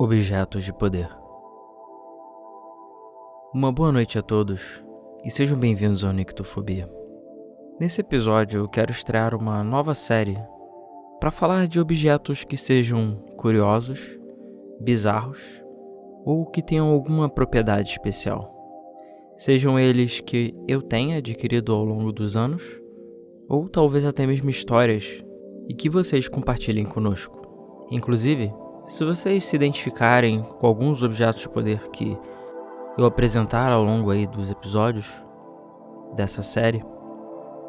Objetos de poder. Uma boa noite a todos e sejam bem-vindos ao Nictofobia. Nesse episódio eu quero estrear uma nova série para falar de objetos que sejam curiosos, bizarros ou que tenham alguma propriedade especial. Sejam eles que eu tenha adquirido ao longo dos anos ou talvez até mesmo histórias e que vocês compartilhem conosco. Inclusive, se vocês se identificarem com alguns objetos de poder que eu apresentar ao longo aí dos episódios dessa série,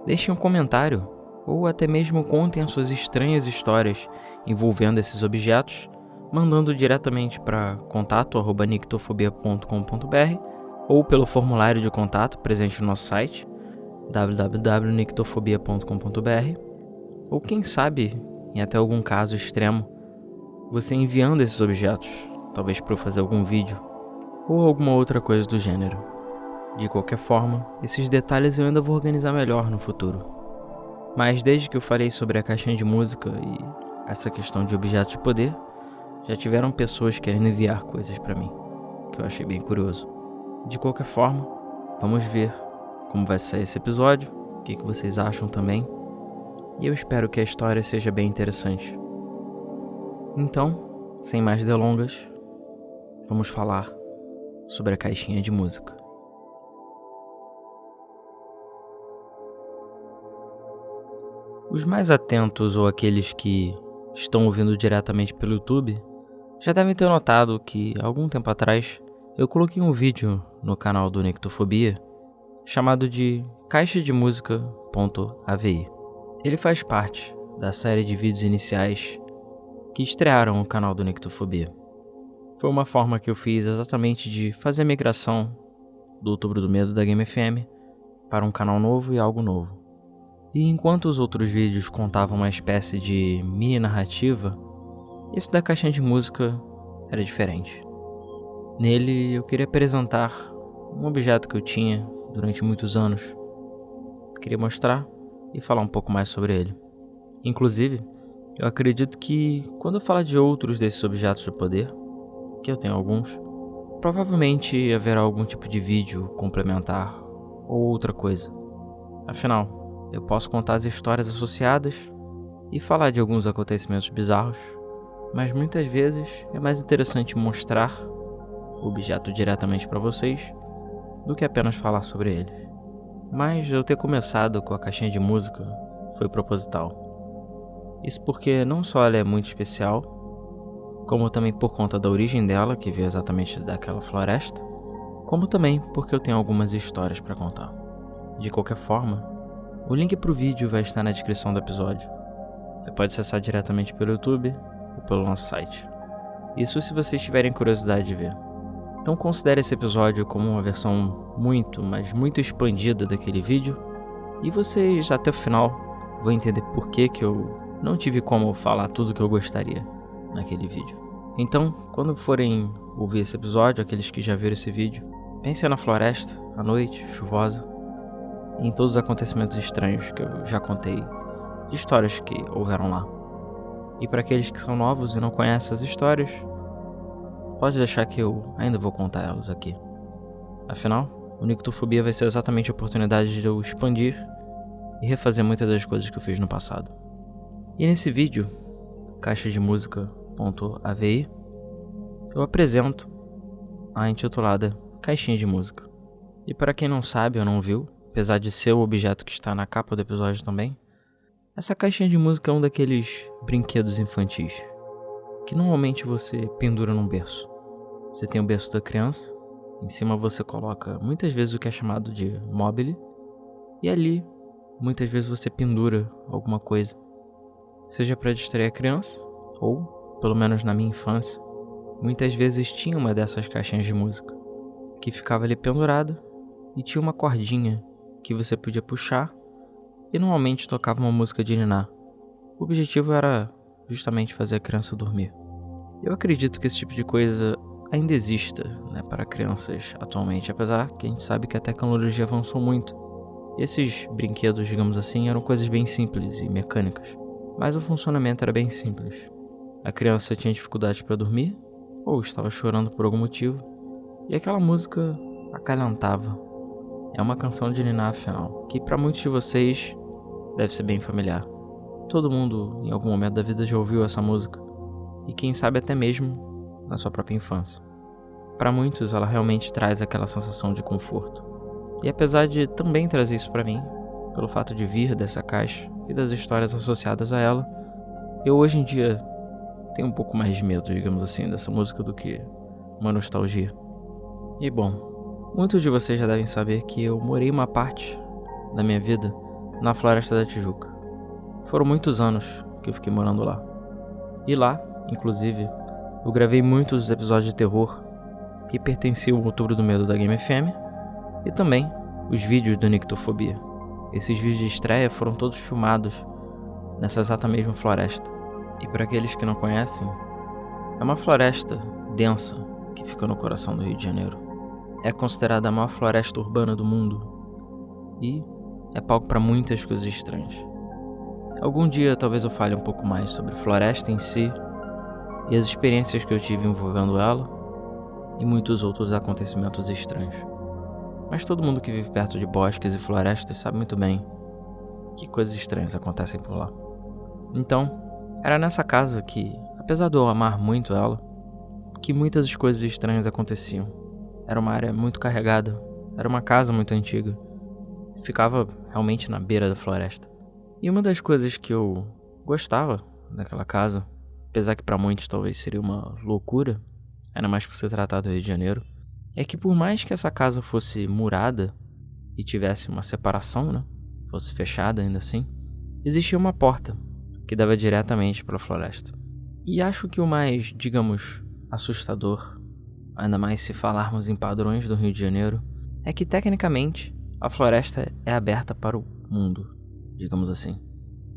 deixem um comentário ou até mesmo contem as suas estranhas histórias envolvendo esses objetos, mandando diretamente para contato@nictofobia.com.br ou pelo formulário de contato presente no nosso site www.nictofobia.com.br, ou quem sabe, em até algum caso extremo, você enviando esses objetos, talvez para eu fazer algum vídeo ou alguma outra coisa do gênero. De qualquer forma, esses detalhes eu ainda vou organizar melhor no futuro. Mas desde que eu falei sobre a caixinha de música e essa questão de objetos de poder, já tiveram pessoas querendo enviar coisas para mim, que eu achei bem curioso. De qualquer forma, vamos ver como vai sair esse episódio, o que vocês acham também, e eu espero que a história seja bem interessante. Então, sem mais delongas, vamos falar sobre a caixinha de música. Os mais atentos ou aqueles que estão ouvindo diretamente pelo YouTube já devem ter notado que, algum tempo atrás, eu coloquei um vídeo no canal do Nictofobia chamado de Caixa de Música.avi. Ele faz parte da série de vídeos iniciais que estrearam o canal do Nictofobia. Foi uma forma que eu fiz exatamente de fazer a migração do Outubro do Medo da Game FM para um canal novo e algo novo. E enquanto os outros vídeos contavam uma espécie de mini narrativa, esse da caixinha de música era diferente. Nele eu queria apresentar um objeto que eu tinha durante muitos anos. Queria mostrar e falar um pouco mais sobre ele. Inclusive, eu acredito que quando eu falar de outros desses objetos de poder, que eu tenho alguns, provavelmente haverá algum tipo de vídeo complementar ou outra coisa. Afinal, eu posso contar as histórias associadas e falar de alguns acontecimentos bizarros, mas muitas vezes é mais interessante mostrar o objeto diretamente para vocês do que apenas falar sobre ele. Mas eu ter começado com a caixinha de música foi proposital. Isso porque não só ela é muito especial, como também por conta da origem dela, que veio exatamente daquela floresta, como também porque eu tenho algumas histórias para contar. De qualquer forma, o link para o vídeo vai estar na descrição do episódio. Você pode acessar diretamente pelo YouTube ou pelo nosso site. Isso se vocês tiverem curiosidade de ver. Então considere esse episódio como uma versão muito expandida daquele vídeo, e vocês até o final vão entender por que eu não tive como falar tudo o que eu gostaria naquele vídeo. Então, quando forem ouvir esse episódio, aqueles que já viram esse vídeo, pensem na floresta, à noite, chuvosa, e em todos os acontecimentos estranhos que eu já contei, de histórias que houveram lá. E para aqueles que são novos e não conhecem as histórias, pode deixar que eu ainda vou contar elas aqui. Afinal, o Nictofobia vai ser exatamente a oportunidade de eu expandir e refazer muitas das coisas que eu fiz no passado. E nesse vídeo, Caixa de Música.avi, eu apresento a intitulada Caixinha de Música. E para quem não sabe ou não viu, apesar de ser o objeto que está na capa do episódio também, essa caixinha de música é um daqueles brinquedos infantis que normalmente você pendura num berço. Você tem o berço da criança, em cima você coloca muitas vezes o que é chamado de mobile, e ali muitas vezes você pendura alguma coisa, seja para distrair a criança, ou, pelo menos na minha infância, muitas vezes tinha uma dessas caixinhas de música, que ficava ali pendurada e tinha uma cordinha que você podia puxar e normalmente tocava uma música de niná. O objetivo era justamente fazer a criança dormir. Eu acredito que esse tipo de coisa ainda exista, para crianças atualmente, apesar que a gente sabe que a tecnologia avançou muito. E esses brinquedos, digamos assim, eram coisas bem simples e mecânicas, mas o funcionamento era bem simples. A criança tinha dificuldade para dormir ou estava chorando por algum motivo, e aquela música acalentava. É uma canção de Niná, afinal, que para muitos de vocês deve ser bem familiar. Todo mundo, em algum momento da vida, já ouviu essa música, e quem sabe até mesmo na sua própria infância. Para muitos, ela realmente traz aquela sensação de conforto. E apesar de também trazer isso para mim, pelo fato de vir dessa caixa e das histórias associadas a ela, eu hoje em dia tenho um pouco mais de medo, digamos assim, dessa música do que uma nostalgia. E bom, muitos de vocês já devem saber que eu morei uma parte da minha vida na Floresta da Tijuca. Foram muitos anos que eu fiquei morando lá. E lá, inclusive, eu gravei muitos episódios de terror que pertenciam ao Outubro do Medo da Game FM e também os vídeos do Nictofobia. Esses vídeos de estreia foram todos filmados nessa exata mesma floresta. E para aqueles que não conhecem, é uma floresta densa que fica no coração do Rio de Janeiro. É considerada a maior floresta urbana do mundo e é palco para muitas coisas estranhas. Algum dia talvez eu fale um pouco mais sobre a floresta em si e as experiências que eu tive envolvendo ela e muitos outros acontecimentos estranhos. Mas todo mundo que vive perto de bosques e florestas sabe muito bem que coisas estranhas acontecem por lá. Então, era nessa casa que, apesar de eu amar muito ela, que muitas coisas estranhas aconteciam. Era uma área muito carregada, era uma casa muito antiga, ficava realmente na beira da floresta. E uma das coisas que eu gostava daquela casa, apesar que para muitos talvez seria uma loucura, ainda mais por se tratar do Rio de Janeiro, é que por mais que essa casa fosse murada e tivesse uma separação, né, fosse fechada ainda assim, existia uma porta que dava diretamente para a floresta. E acho que o mais, digamos, assustador, ainda mais se falarmos em padrões do Rio de Janeiro, é que tecnicamente a floresta é aberta para o mundo, digamos assim.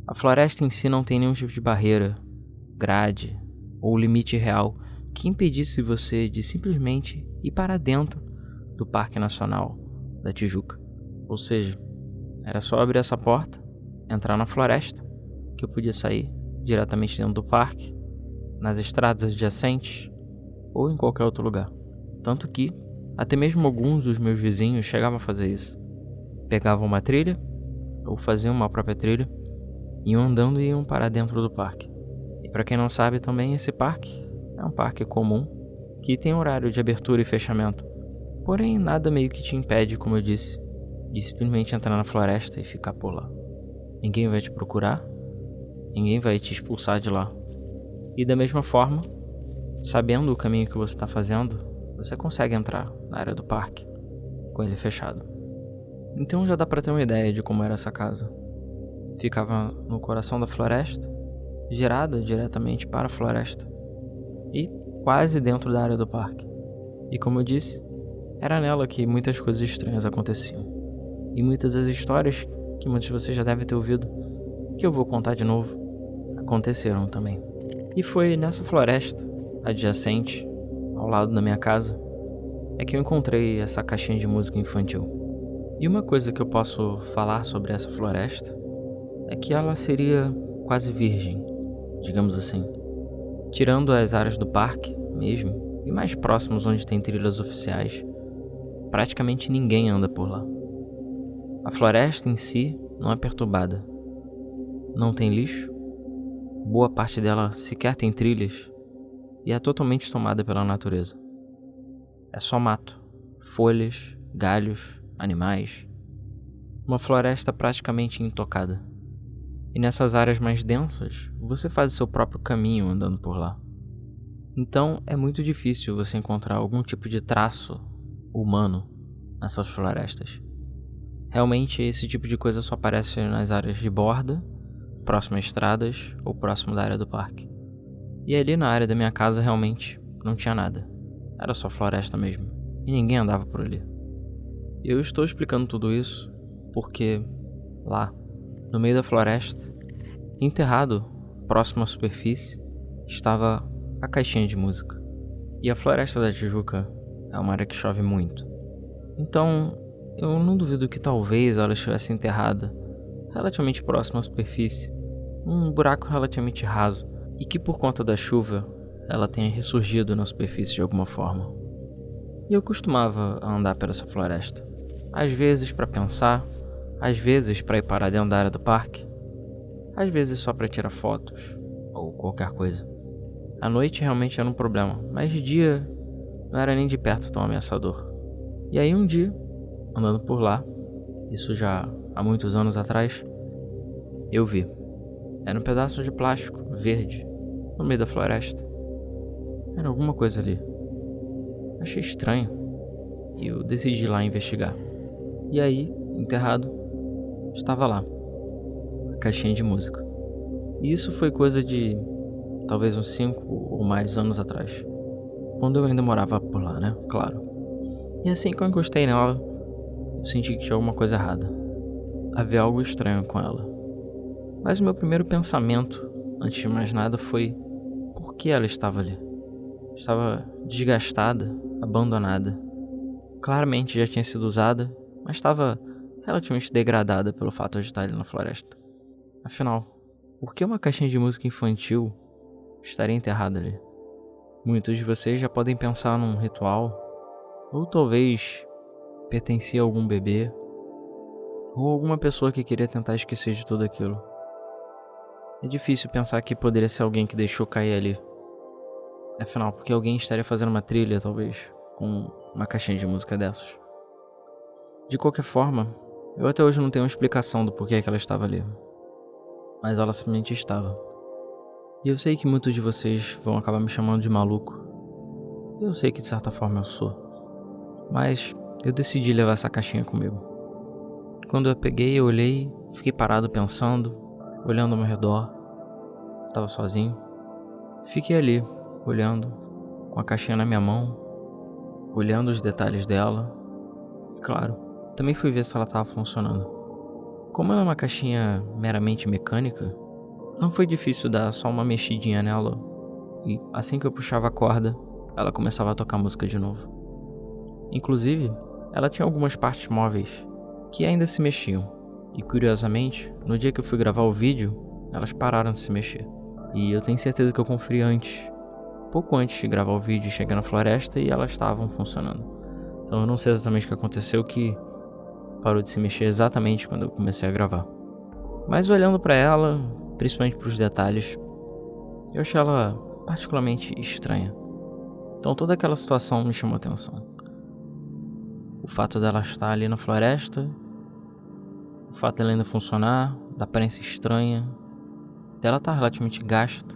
A floresta em si não tem nenhum tipo de barreira, grade ou limite real que impedisse você de simplesmente ir para dentro do Parque Nacional da Tijuca. Ou seja, era só abrir essa porta, entrar na floresta, que eu podia sair diretamente dentro do parque, nas estradas adjacentes ou em qualquer outro lugar. Tanto que até mesmo alguns dos meus vizinhos chegavam a fazer isso. Pegavam uma trilha ou faziam uma própria trilha, iam andando e iam para dentro do parque. E para quem não sabe também, esse parque é um parque comum que tem horário de abertura e fechamento. Porém, nada meio que te impede, como eu disse, de simplesmente entrar na floresta e ficar por lá. Ninguém vai te procurar, ninguém vai te expulsar de lá. E da mesma forma, sabendo o caminho que você está fazendo, você consegue entrar na área do parque com ele fechado. Então já dá para ter uma ideia de como era essa casa. Ficava no coração da floresta, girada diretamente para a floresta e quase dentro da área do parque. E como eu disse, era nela que muitas coisas estranhas aconteciam. E muitas das histórias que muitos de vocês já devem ter ouvido, que eu vou contar de novo, aconteceram também. E foi nessa floresta adjacente, ao lado da minha casa, é que eu encontrei essa caixinha de música infantil. E uma coisa que eu posso falar sobre essa floresta é que ela seria quase virgem, digamos assim. Tirando as áreas do parque mesmo, e mais próximos onde tem trilhas oficiais, praticamente ninguém anda por lá. A floresta em si não é perturbada. Não tem lixo, boa parte dela sequer tem trilhas e é totalmente tomada pela natureza. É só mato, folhas, galhos, animais. Uma floresta praticamente intocada. E nessas áreas mais densas, você faz o seu próprio caminho andando por lá. Então é muito difícil você encontrar algum tipo de traço humano nessas florestas. Realmente esse tipo de coisa só aparece nas áreas de borda, próximo a estradas ou próximo da área do parque. E ali na área da minha casa realmente não tinha nada. Era só floresta mesmo. E ninguém andava por ali. Eu estou explicando tudo isso porque lá, no meio da floresta, enterrado próximo à superfície, estava a caixinha de música. E a Floresta da Tijuca é uma área que chove muito. Então, eu não duvido que talvez ela estivesse enterrada relativamente próximo à superfície, num buraco relativamente raso, e que por conta da chuva, ela tenha ressurgido na superfície de alguma forma. E eu costumava andar por essa floresta. Às vezes para pensar, às vezes para ir parar dentro da área do parque, às vezes só para tirar fotos ou qualquer coisa. À noite realmente era um problema, mas de dia não era nem de perto tão ameaçador. E aí um dia, andando por lá, isso já há muitos anos atrás, eu vi. Era um pedaço de plástico verde no meio da floresta. Era alguma coisa ali. Achei estranho e eu decidi ir lá investigar. E aí, enterrado, estava lá, a caixinha de música. E isso foi coisa de talvez uns 5 ou mais anos atrás, quando eu ainda morava por lá, né? Claro. E assim que eu encostei nela, eu senti que tinha alguma coisa errada. Havia algo estranho com ela. Mas o meu primeiro pensamento, antes de mais nada, foi: por que ela estava ali? Estava desgastada, abandonada. Claramente já tinha sido usada, mas estava relativamente degradada pelo fato de estar ali na floresta. Afinal, por que uma caixinha de música infantil estaria enterrada ali? Muitos de vocês já podem pensar num ritual, ou talvez pertencia a algum bebê, ou alguma pessoa que queria tentar esquecer de tudo aquilo. É difícil pensar que poderia ser alguém que deixou cair ali. Afinal, porque alguém estaria fazendo uma trilha, talvez, com uma caixinha de música dessas. De qualquer forma, eu até hoje não tenho uma explicação do porquê que ela estava ali. Mas ela simplesmente estava. E eu sei que muitos de vocês vão acabar me chamando de maluco. Eu sei que de certa forma eu sou. Mas eu decidi levar essa caixinha comigo. Quando eu a peguei, eu olhei, fiquei parado pensando, olhando ao meu redor. Estava sozinho. Fiquei ali, olhando, com a caixinha na minha mão, olhando os detalhes dela. E claro, também fui ver se ela estava funcionando. Como ela é uma caixinha meramente mecânica, não foi difícil dar só uma mexidinha nela, e assim que eu puxava a corda, ela começava a tocar música de novo. Inclusive, ela tinha algumas partes móveis que ainda se mexiam, e curiosamente, no dia que eu fui gravar o vídeo, elas pararam de se mexer. E eu tenho certeza que eu conferi antes, pouco antes de gravar o vídeo e chegar na floresta, e elas estavam funcionando. Então eu não sei exatamente o que aconteceu, que parou de se mexer exatamente quando eu comecei a gravar. Mas olhando pra ela, principalmente pros detalhes, eu achei ela particularmente estranha. Então toda aquela situação me chamou atenção. O fato dela estar ali na floresta, o fato dela ainda funcionar, da aparência estranha, dela estar relativamente gasta.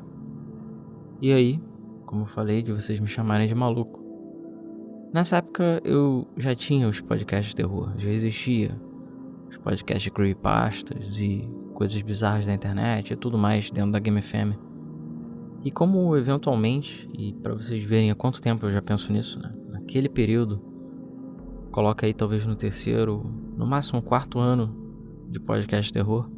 E aí, como eu falei, de vocês me chamarem de maluco. Nessa época eu já tinha os podcasts de terror, já existia os podcasts de creepypastas e coisas bizarras da internet e tudo mais dentro da Game FM. E como eventualmente, e pra vocês verem há quanto tempo eu já penso nisso, né? Naquele período, coloca aí talvez no 3º, no máximo 4º ano de podcast de terror,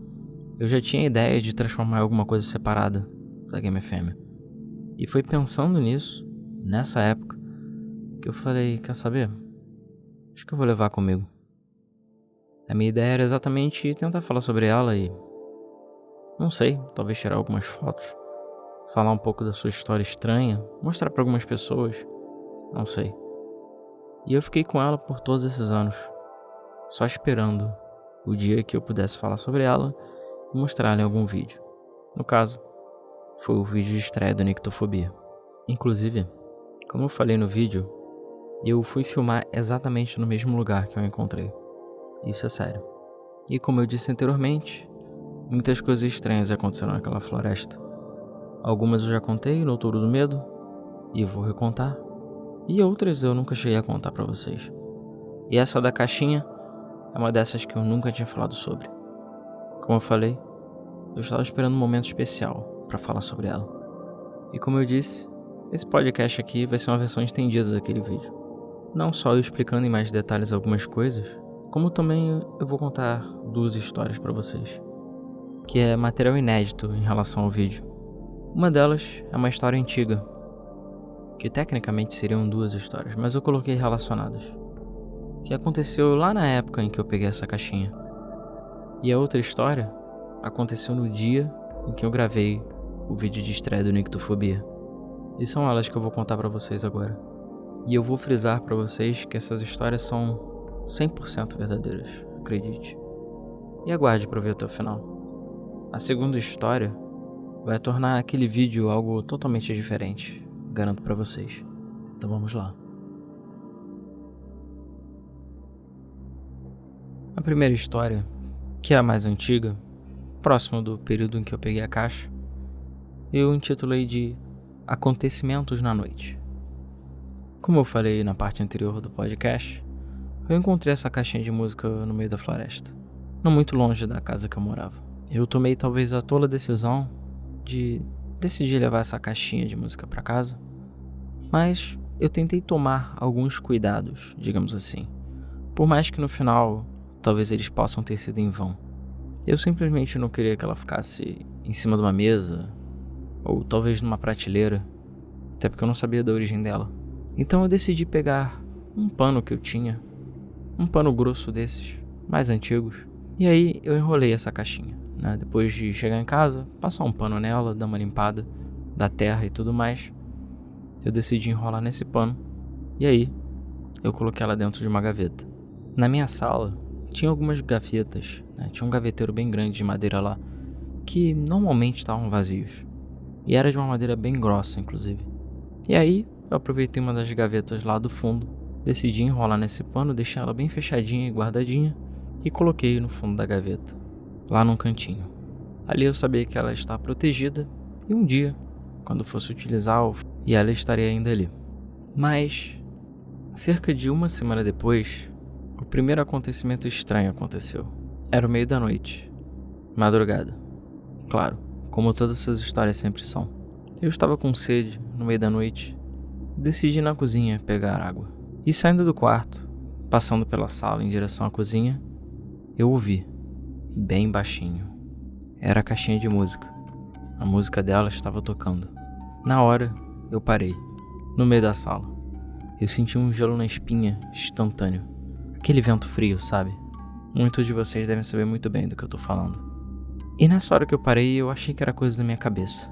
eu já tinha a ideia de transformar em alguma coisa separada da Game FM. E foi pensando nisso, nessa época, que eu falei: quer saber? Acho que eu vou levar comigo. A minha ideia era exatamente tentar falar sobre ela e, não sei, talvez tirar algumas fotos, falar um pouco da sua história estranha, mostrar para algumas pessoas, não sei. E eu fiquei com ela por todos esses anos, só esperando o dia que eu pudesse falar sobre ela e mostrar ela em algum vídeo. No caso, foi o vídeo de estreia do Nictofobia. Inclusive, como eu falei no vídeo, eu fui filmar exatamente no mesmo lugar que eu encontrei. Isso é sério. E como eu disse anteriormente, muitas coisas estranhas aconteceram naquela floresta. Algumas eu já contei no Outubro do Medo, e eu vou recontar. E outras eu nunca cheguei a contar pra vocês. E essa da caixinha é uma dessas que eu nunca tinha falado sobre. Como eu falei, eu estava esperando um momento especial pra falar sobre ela. E como eu disse, esse podcast aqui vai ser uma versão estendida daquele vídeo. Não só eu explicando em mais detalhes algumas coisas, como também eu vou contar 2 histórias pra vocês, que é material inédito em relação ao vídeo. Uma delas é uma história antiga, que tecnicamente seriam 2 histórias, mas eu coloquei relacionadas, que aconteceu lá na época em que eu peguei essa caixinha. E a outra história aconteceu no dia em que eu gravei o vídeo de estreia do Nictofobia. E são elas que eu vou contar pra vocês agora. E eu vou frisar pra vocês que essas histórias são 100% verdadeiras, acredite. E aguarde pra ver até o final. A segunda história vai tornar aquele vídeo algo totalmente diferente, garanto pra vocês. Então vamos lá. A primeira história, que é a mais antiga, próximo do período em que eu peguei a caixa, eu intitulei de Acontecimentos na Noite. Como eu falei na parte anterior do podcast, eu encontrei essa caixinha de música no meio da floresta, não muito longe da casa que eu morava. Eu tomei talvez a tola decisão de decidir levar essa caixinha de música para casa, mas eu tentei tomar alguns cuidados, digamos assim, por mais que no final talvez eles possam ter sido em vão. Eu simplesmente não queria que ela ficasse em cima de uma mesa, ou talvez numa prateleira, até porque eu não sabia da origem dela. Então eu decidi pegar um pano que eu tinha, um pano grosso desses, mais antigos, e aí eu enrolei essa caixinha, né? Depois de chegar em casa, passar um pano nela, dar uma limpada da terra e tudo mais, eu decidi enrolar nesse pano, e aí eu coloquei ela dentro de uma gaveta. Na minha sala tinha algumas gavetas, né? Tinha um gaveteiro bem grande de madeira lá, que normalmente estavam vazios, e era de uma madeira bem grossa inclusive. E aí eu aproveitei uma das gavetas lá do fundo, decidi enrolar nesse pano, deixar ela bem fechadinha e guardadinha, e coloquei no fundo da gaveta, lá num cantinho. Ali eu sabia que ela está protegida, e um dia, quando fosse utilizar, e ela estaria ainda ali. Mas, cerca de uma semana depois, o primeiro acontecimento estranho aconteceu. Era o meio da noite, madrugada. Claro, como todas essas histórias sempre são. Eu estava com sede no meio da noite, decidi ir na cozinha pegar água. E saindo do quarto, passando pela sala em direção à cozinha, eu ouvi, bem baixinho. Era a caixinha de música. A música dela estava tocando. Na hora, eu parei, no meio da sala. Eu senti um gelo na espinha instantâneo. Aquele vento frio, sabe? Muitos de vocês devem saber muito bem do que eu tô falando. E nessa hora que eu parei, eu achei que era coisa da minha cabeça.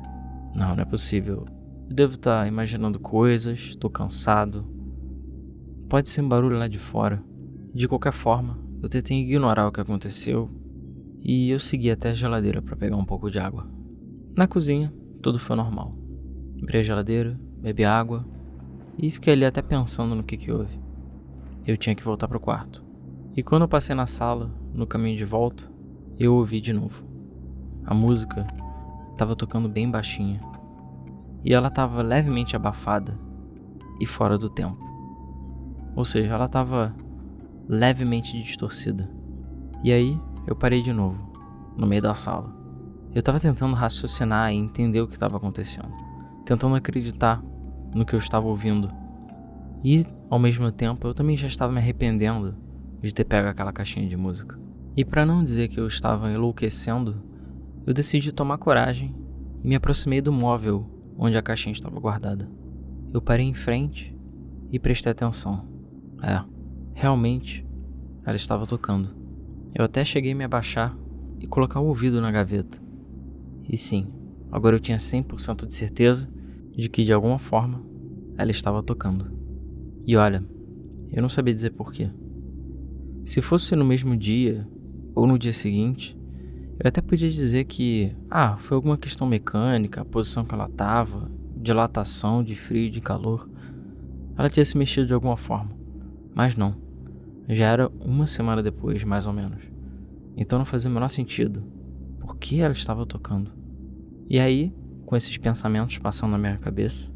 Não é possível. Eu devo estar imaginando coisas, tô cansado. Pode ser um barulho lá de fora. De qualquer forma, eu tentei ignorar o que aconteceu e eu segui até a geladeira para pegar um pouco de água. Na cozinha, tudo foi normal. Abri a geladeira, bebi água e fiquei ali até pensando no que houve. Eu tinha que voltar pro quarto. E quando eu passei na sala, no caminho de volta, eu ouvi de novo. A música estava tocando bem baixinha e ela estava levemente abafada e fora do tempo. Ou seja, ela estava levemente distorcida. E aí, eu parei de novo, no meio da sala. Eu estava tentando raciocinar e entender o que estava acontecendo, tentando acreditar no que eu estava ouvindo. E, ao mesmo tempo, eu também já estava me arrependendo de ter pego aquela caixinha de música. E para não dizer que eu estava enlouquecendo, eu decidi tomar coragem e me aproximei do móvel onde a caixinha estava guardada. Eu parei em frente e prestei atenção. Realmente, ela estava tocando. Eu até cheguei a me abaixar e colocar o ouvido na gaveta. E sim, agora eu tinha 100% de certeza de que de alguma forma ela estava tocando. E olha, eu não sabia dizer porquê. Se fosse no mesmo dia ou no dia seguinte, eu até podia dizer que foi alguma questão mecânica, a posição que ela estava, dilatação de frio e de calor. Ela tinha se mexido de alguma forma. Mas não, já era uma semana depois, mais ou menos. Então não fazia o menor sentido. Por que ela estava tocando? E aí, com esses pensamentos passando na minha cabeça,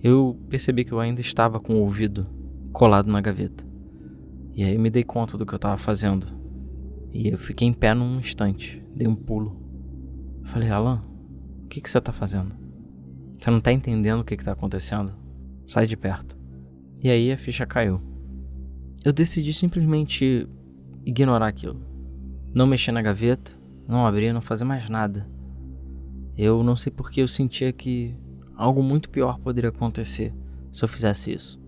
eu percebi que eu ainda estava com o ouvido colado na gaveta. E aí eu me dei conta do que eu estava fazendo. E eu fiquei em pé num instante, dei um pulo. Falei, Alan, o que você está fazendo? Você não está entendendo o que está acontecendo? Sai de perto. E aí a ficha caiu. Eu decidi simplesmente ignorar aquilo. Não mexer na gaveta, não abrir, não fazer mais nada. Eu não sei porque eu sentia que algo muito pior poderia acontecer se eu fizesse isso.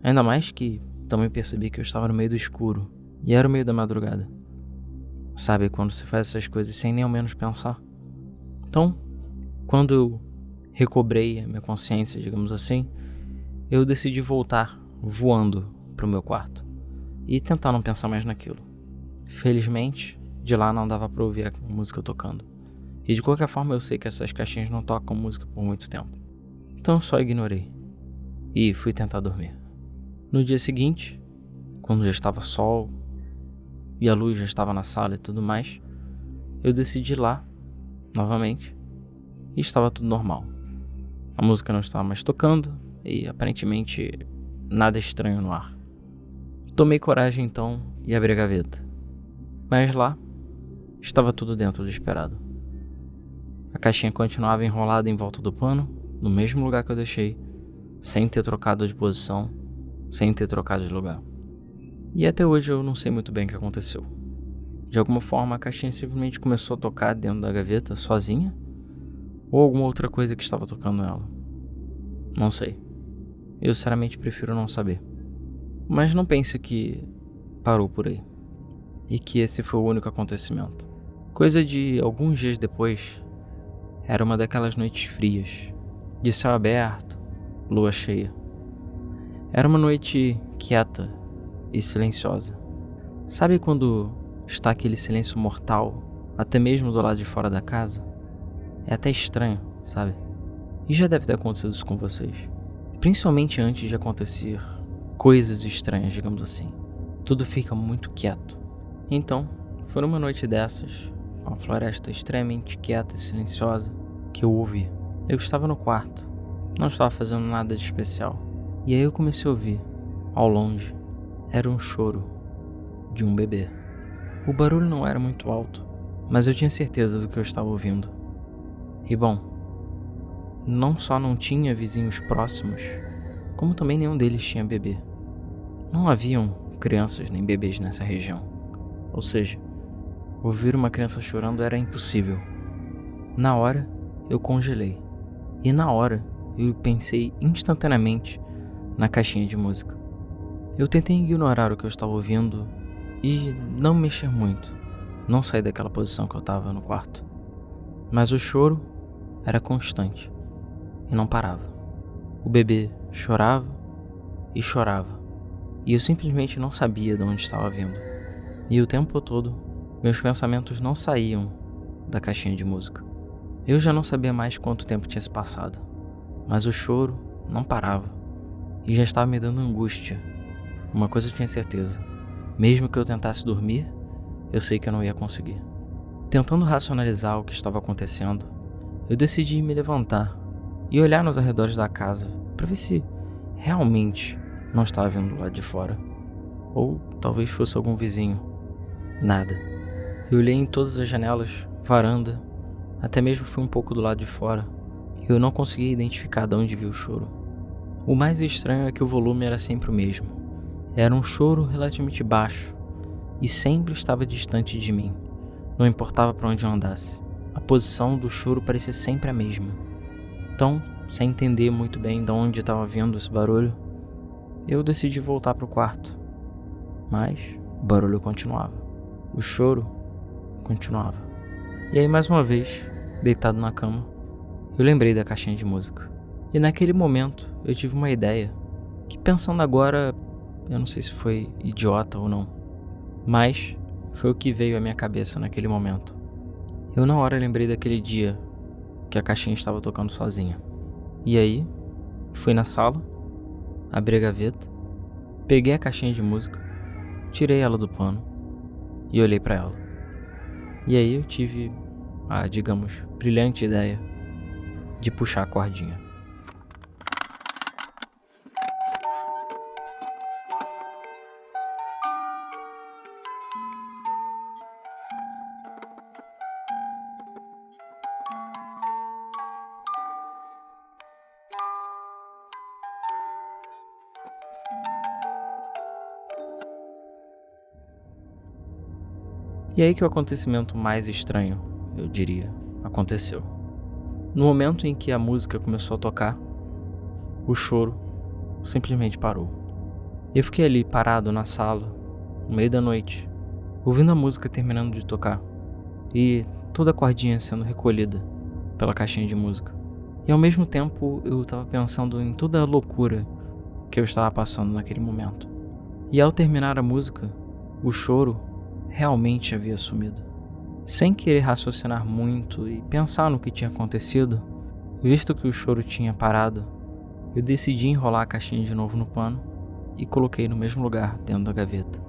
Ainda mais que também percebi que eu estava no meio do escuro e era o meio da madrugada. Sabe, quando você faz essas coisas sem nem ao menos pensar? Então, quando eu recobrei a minha consciência, digamos assim, eu decidi voltar voando pro meu quarto e tentar não pensar mais naquilo. Felizmente, de lá não dava pra ouvir a música tocando. E de qualquer forma eu sei que essas caixinhas não tocam música por muito tempo. Então eu só ignorei e fui tentar dormir. No dia seguinte, quando já estava sol e a luz já estava na sala e tudo mais, eu decidi ir lá, novamente, e estava tudo normal. A música não estava mais tocando e aparentemente nada estranho no ar. Tomei coragem então e abri a gaveta. Mas lá, estava tudo dentro do esperado. A caixinha continuava enrolada em volta do pano, no mesmo lugar que eu deixei, sem ter trocado de posição, sem ter trocado de lugar. E até hoje eu não sei muito bem o que aconteceu. De alguma forma a caixinha simplesmente começou a tocar dentro da gaveta sozinha, ou alguma outra coisa que estava tocando nela. Não sei. Eu sinceramente prefiro não saber. Mas não pense que parou por aí. E que esse foi o único acontecimento. Coisa de alguns dias depois, era uma daquelas noites frias, de céu aberto, lua cheia. Era uma noite quieta e silenciosa. Sabe quando está aquele silêncio mortal, até mesmo do lado de fora da casa? É até estranho, sabe? E já deve ter acontecido isso com vocês. Principalmente antes de acontecer coisas estranhas, digamos assim. Tudo fica muito quieto. Então, foi numa noite dessas, com a floresta extremamente quieta e silenciosa, que eu ouvi. Eu estava no quarto, não estava fazendo nada de especial. E aí eu comecei a ouvir, ao longe, era um choro de um bebê. O barulho não era muito alto, mas eu tinha certeza do que eu estava ouvindo. E bom, não só não tinha vizinhos próximos, como também nenhum deles tinha bebê. Não haviam crianças nem bebês nessa região. Ou seja, ouvir uma criança chorando era impossível. Na hora, eu congelei. E na hora, eu pensei instantaneamente na caixinha de música. Eu tentei ignorar o que eu estava ouvindo e não mexer muito. Não sair daquela posição que eu estava no quarto. Mas o choro era constante e não parava. O bebê chorava e chorava. E eu simplesmente não sabia de onde estava vindo. E o tempo todo, meus pensamentos não saíam da caixinha de música. Eu já não sabia mais quanto tempo tinha se passado, mas o choro não parava e já estava me dando angústia. Uma coisa eu tinha certeza: mesmo que eu tentasse dormir, eu sei que eu não ia conseguir. Tentando racionalizar o que estava acontecendo, eu decidi me levantar e olhar nos arredores da casa para ver se realmente não estava vindo do lado de fora, ou talvez fosse algum vizinho. Nada. Eu olhei em todas as janelas, varanda, até mesmo fui um pouco do lado de fora, e eu não conseguia identificar de onde vinha o choro. O mais estranho é que o volume era sempre o mesmo. Era um choro relativamente baixo, e sempre estava distante de mim. Não importava para onde eu andasse. A posição do choro parecia sempre a mesma. Então, sem entender muito bem de onde estava vindo esse barulho, eu decidi voltar para o quarto. Mas o barulho continuava. O choro continuava. E aí, mais uma vez, deitado na cama, eu lembrei da caixinha de música. E naquele momento, eu tive uma ideia, que pensando agora, eu não sei se foi idiota ou não, mas foi o que veio à minha cabeça naquele momento. Eu na hora lembrei daquele dia que a caixinha estava tocando sozinha. E aí, fui na sala, abri a gaveta, peguei a caixinha de música, tirei ela do pano e olhei para ela. E aí eu tive a, digamos, brilhante ideia de puxar a cordinha. E aí que o acontecimento mais estranho, eu diria, aconteceu. No momento em que a música começou a tocar, o choro simplesmente parou. Eu fiquei ali parado na sala, no meio da noite, ouvindo a música terminando de tocar e toda a cordinha sendo recolhida pela caixinha de música. E ao mesmo tempo eu estava pensando em toda a loucura que eu estava passando naquele momento. E ao terminar a música, o choro realmente havia sumido. Sem querer raciocinar muito e pensar no que tinha acontecido, visto que o choro tinha parado, eu decidi enrolar a caixinha de novo no pano e coloquei no mesmo lugar dentro da gaveta.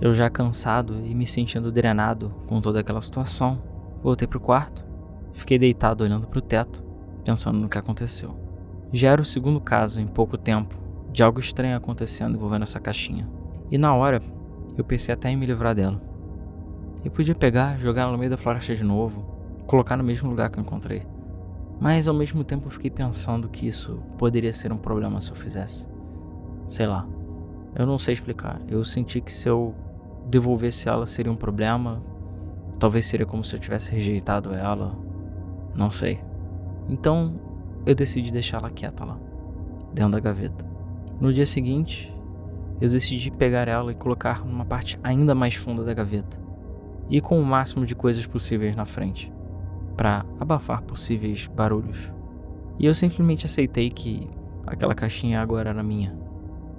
Eu já cansado e me sentindo drenado com toda aquela situação, voltei pro quarto, fiquei deitado olhando pro teto, pensando no que aconteceu. Já era o segundo caso em pouco tempo de algo estranho acontecendo envolvendo essa caixinha. E na hora, eu pensei até em me livrar dela. Eu podia pegar, jogar ela no meio da floresta de novo, colocar no mesmo lugar que eu encontrei. Mas ao mesmo tempo eu fiquei pensando que isso poderia ser um problema se eu fizesse. Sei lá, eu não sei explicar. Eu senti que se eu devolvesse ela seria um problema. Talvez seria como se eu tivesse rejeitado ela. Não sei. Então eu decidi deixar ela quieta lá, dentro da gaveta. No dia seguinte, eu decidi pegar ela e colocar numa parte ainda mais funda da gaveta. E com o máximo de coisas possíveis na frente, para abafar possíveis barulhos. E eu simplesmente aceitei que aquela caixinha agora era minha,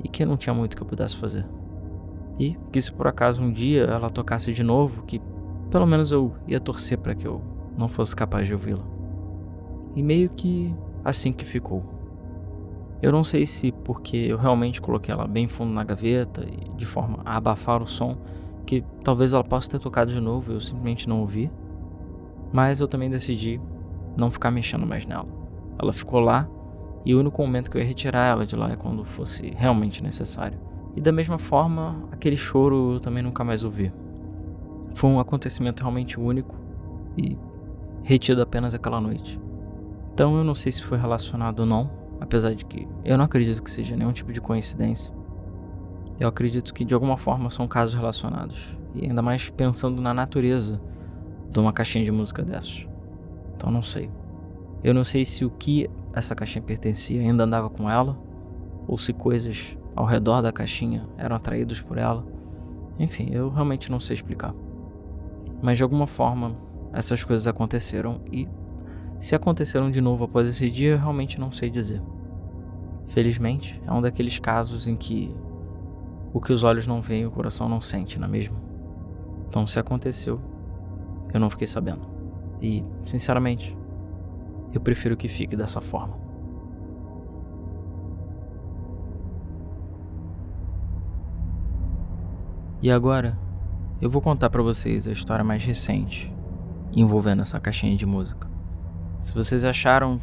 e que não tinha muito que eu pudesse fazer. E que se por acaso um dia ela tocasse de novo, que pelo menos eu ia torcer para que eu não fosse capaz de ouvi-la. E meio que assim que ficou. Eu não sei se porque eu realmente coloquei ela bem fundo na gaveta e de forma a abafar o som, que talvez ela possa ter tocado de novo e eu simplesmente não ouvi. Mas eu também decidi não ficar mexendo mais nela. Ela ficou lá e o único momento que eu ia retirar ela de lá é quando fosse realmente necessário. E da mesma forma, aquele choro eu também nunca mais ouvi. Foi um acontecimento realmente único e retido apenas aquela noite. Então eu não sei se foi relacionado ou não, apesar de que eu não acredito que seja nenhum tipo de coincidência. Eu acredito que de alguma forma são casos relacionados, e ainda mais pensando na natureza de uma caixinha de música dessas. Então não sei. Eu não sei se o que essa caixinha pertencia ainda andava com ela, ou se coisas ao redor da caixinha eram atraídos por ela. Enfim, eu realmente não sei explicar. Mas de alguma forma essas coisas aconteceram e se aconteceram de novo após esse dia, eu realmente não sei dizer. Felizmente, é um daqueles casos em que o que os olhos não veem, o coração não sente, não é mesmo? Então se aconteceu, eu não fiquei sabendo. E, sinceramente, eu prefiro que fique dessa forma. E agora, eu vou contar pra vocês a história mais recente envolvendo essa caixinha de música. Se vocês acharam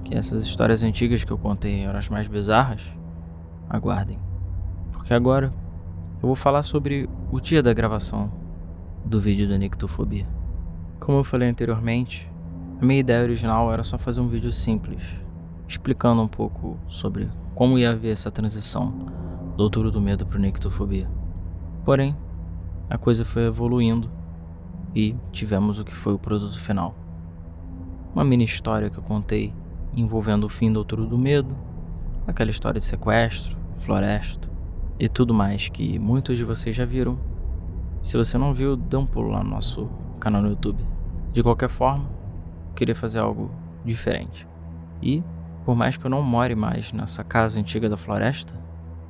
que essas histórias antigas que eu contei eram as mais bizarras, aguardem. Porque agora eu vou falar sobre o dia da gravação do vídeo da Nictofobia. Como eu falei anteriormente, a minha ideia original era só fazer um vídeo simples, explicando um pouco sobre como ia haver essa transição do Outubro do Medo para o Nictofobia. Porém, a coisa foi evoluindo e tivemos o que foi o produto final. Uma mini história que eu contei envolvendo o fim do Outubro do Medo, aquela história de sequestro, floresta e tudo mais que muitos de vocês já viram. Se você não viu, dê um pulo lá no nosso canal no YouTube. De qualquer forma, eu queria fazer algo diferente. E, por mais que eu não more mais nessa casa antiga da floresta,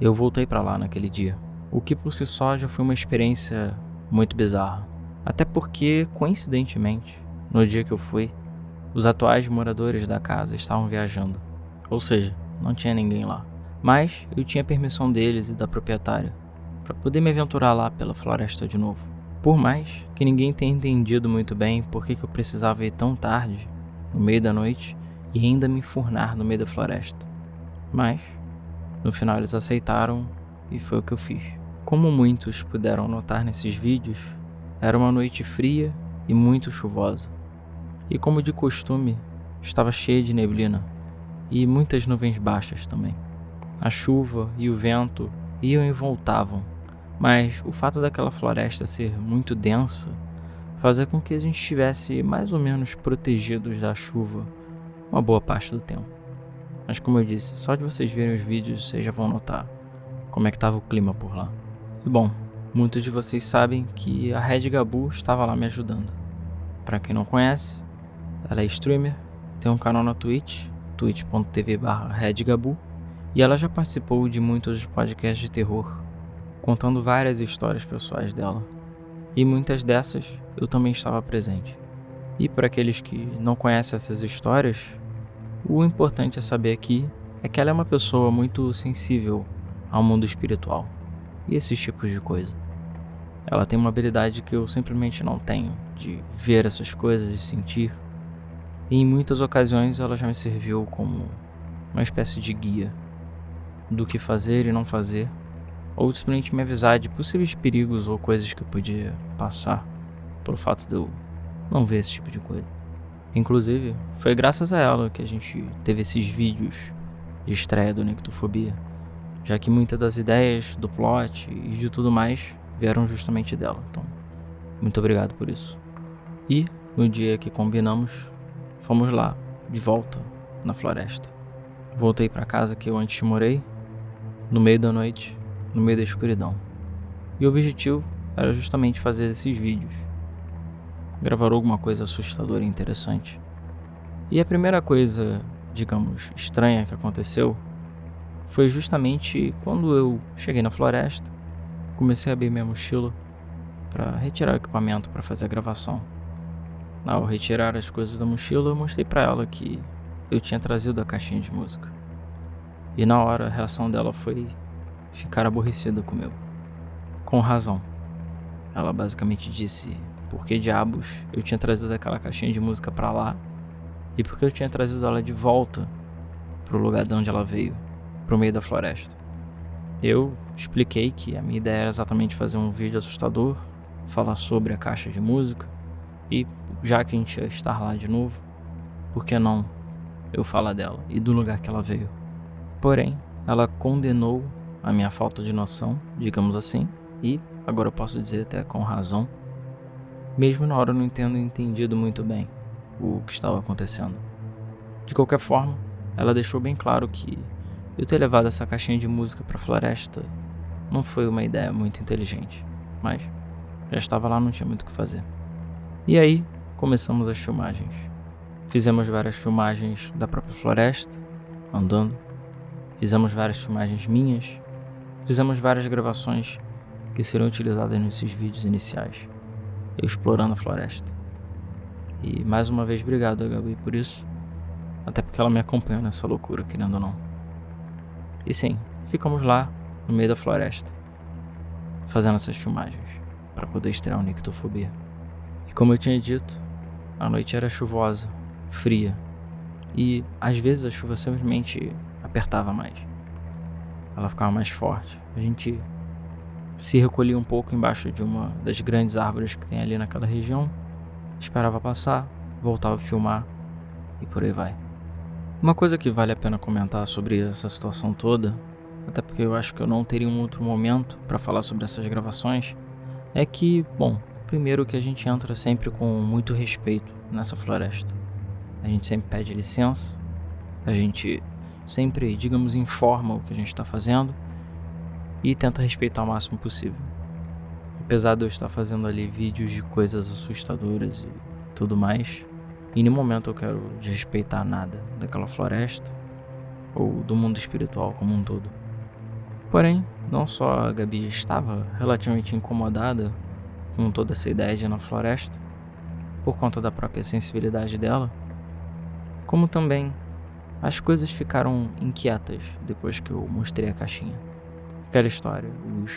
eu voltei pra lá naquele dia. O que por si só já foi uma experiência muito bizarra. Até porque, coincidentemente, no dia que eu fui, os atuais moradores da casa estavam viajando. Ou seja, não tinha ninguém lá. Mas eu tinha permissão deles e da proprietária para poder me aventurar lá pela floresta de novo. Por mais que ninguém tenha entendido muito bem por que eu precisava ir tão tarde, no meio da noite, e ainda me enfurnar no meio da floresta. Mas, no final eles aceitaram e foi o que eu fiz. Como muitos puderam notar nesses vídeos, era uma noite fria e muito chuvosa. E como de costume, estava cheia de neblina e muitas nuvens baixas também. A chuva e o vento iam e voltavam, mas o fato daquela floresta ser muito densa fazia com que a gente estivesse mais ou menos protegidos da chuva uma boa parte do tempo. Mas como eu disse, só de vocês verem os vídeos vocês já vão notar como é que estava o clima por lá. E bom, muitos de vocês sabem que a Red Gabu estava lá me ajudando. Para quem não conhece, ela é streamer, tem um canal na Twitch, twitch.tv/redgabu, e ela já participou de muitos podcasts de terror, contando várias histórias pessoais dela. E muitas dessas eu também estava presente. E para aqueles que não conhecem essas histórias, o importante a saber aqui é que ela é uma pessoa muito sensível ao mundo espiritual e esses tipos de coisa. Ela tem uma habilidade que eu simplesmente não tenho, de ver essas coisas e sentir. E em muitas ocasiões ela já me serviu como uma espécie de guia do que fazer e não fazer, ou simplesmente me avisar de possíveis perigos ou coisas que eu podia passar pelo fato de eu não ver esse tipo de coisa. Inclusive, foi graças a ela que a gente teve esses vídeos de estreia do Nictofobia, já que muitas das ideias do plot e de tudo mais vieram justamente dela. Então, muito obrigado por isso. E no dia que combinamos, fomos lá, de volta, na floresta. Voltei para casa que eu antes morei, no meio da noite, no meio da escuridão. E o objetivo era justamente fazer esses vídeos, gravar alguma coisa assustadora e interessante. E a primeira coisa, digamos, estranha que aconteceu foi justamente quando eu cheguei na floresta, comecei a abrir minha mochila para retirar o equipamento para fazer a gravação. Ao retirar as coisas da mochila, eu mostrei para ela que eu tinha trazido a caixinha de música. E na hora a reação dela foi ficar aborrecida comigo. Com razão. Ela basicamente disse por que diabos eu tinha trazido aquela caixinha de música pra lá e por que eu tinha trazido ela de volta pro lugar de onde ela veio, pro meio da floresta. Eu expliquei que a minha ideia era exatamente fazer um vídeo assustador, falar sobre a caixa de música e, já que a gente ia estar lá de novo, por que não eu falar dela e do lugar que ela veio? Porém, ela condenou a minha falta de noção, digamos assim, e agora eu posso dizer até com razão, mesmo na hora eu não tendo entendido muito bem o que estava acontecendo. De qualquer forma, ela deixou bem claro que eu ter levado essa caixinha de música para a floresta não foi uma ideia muito inteligente, mas já estava lá, não tinha muito o que fazer. E aí, começamos as filmagens. Fizemos várias filmagens da própria floresta, andando. Fizemos várias filmagens minhas. Fizemos várias gravações que serão utilizadas nesses vídeos iniciais, eu explorando a floresta. E mais uma vez, obrigado a Gabi por isso, até porque ela me acompanhou nessa loucura, querendo ou não. E sim, ficamos lá no meio da floresta, fazendo essas filmagens, para poder estrear o Nictofobia. E como eu tinha dito, a noite era chuvosa, fria, e às vezes a chuva simplesmente apertava mais. Ela ficava mais forte. A gente se recolhia um pouco embaixo de uma das grandes árvores que tem ali naquela região, esperava passar, voltava a filmar e por aí vai. Uma coisa que vale a pena comentar sobre essa situação toda, até porque eu acho que eu não teria um outro momento para falar sobre essas gravações, é que, bom, primeiro que a gente entra sempre com muito respeito nessa floresta. A gente sempre pede licença, a gente sempre, digamos, informa o que a gente está fazendo e tenta respeitar o máximo possível. Apesar de eu estar fazendo ali vídeos de coisas assustadoras e tudo mais, em nenhum momento eu quero desrespeitar nada daquela floresta ou do mundo espiritual como um todo. Porém, não só a Gabi estava relativamente incomodada com toda essa ideia de ir na floresta, por conta da própria sensibilidade dela, como também as coisas ficaram inquietas depois que eu mostrei a caixinha. Aquela história, os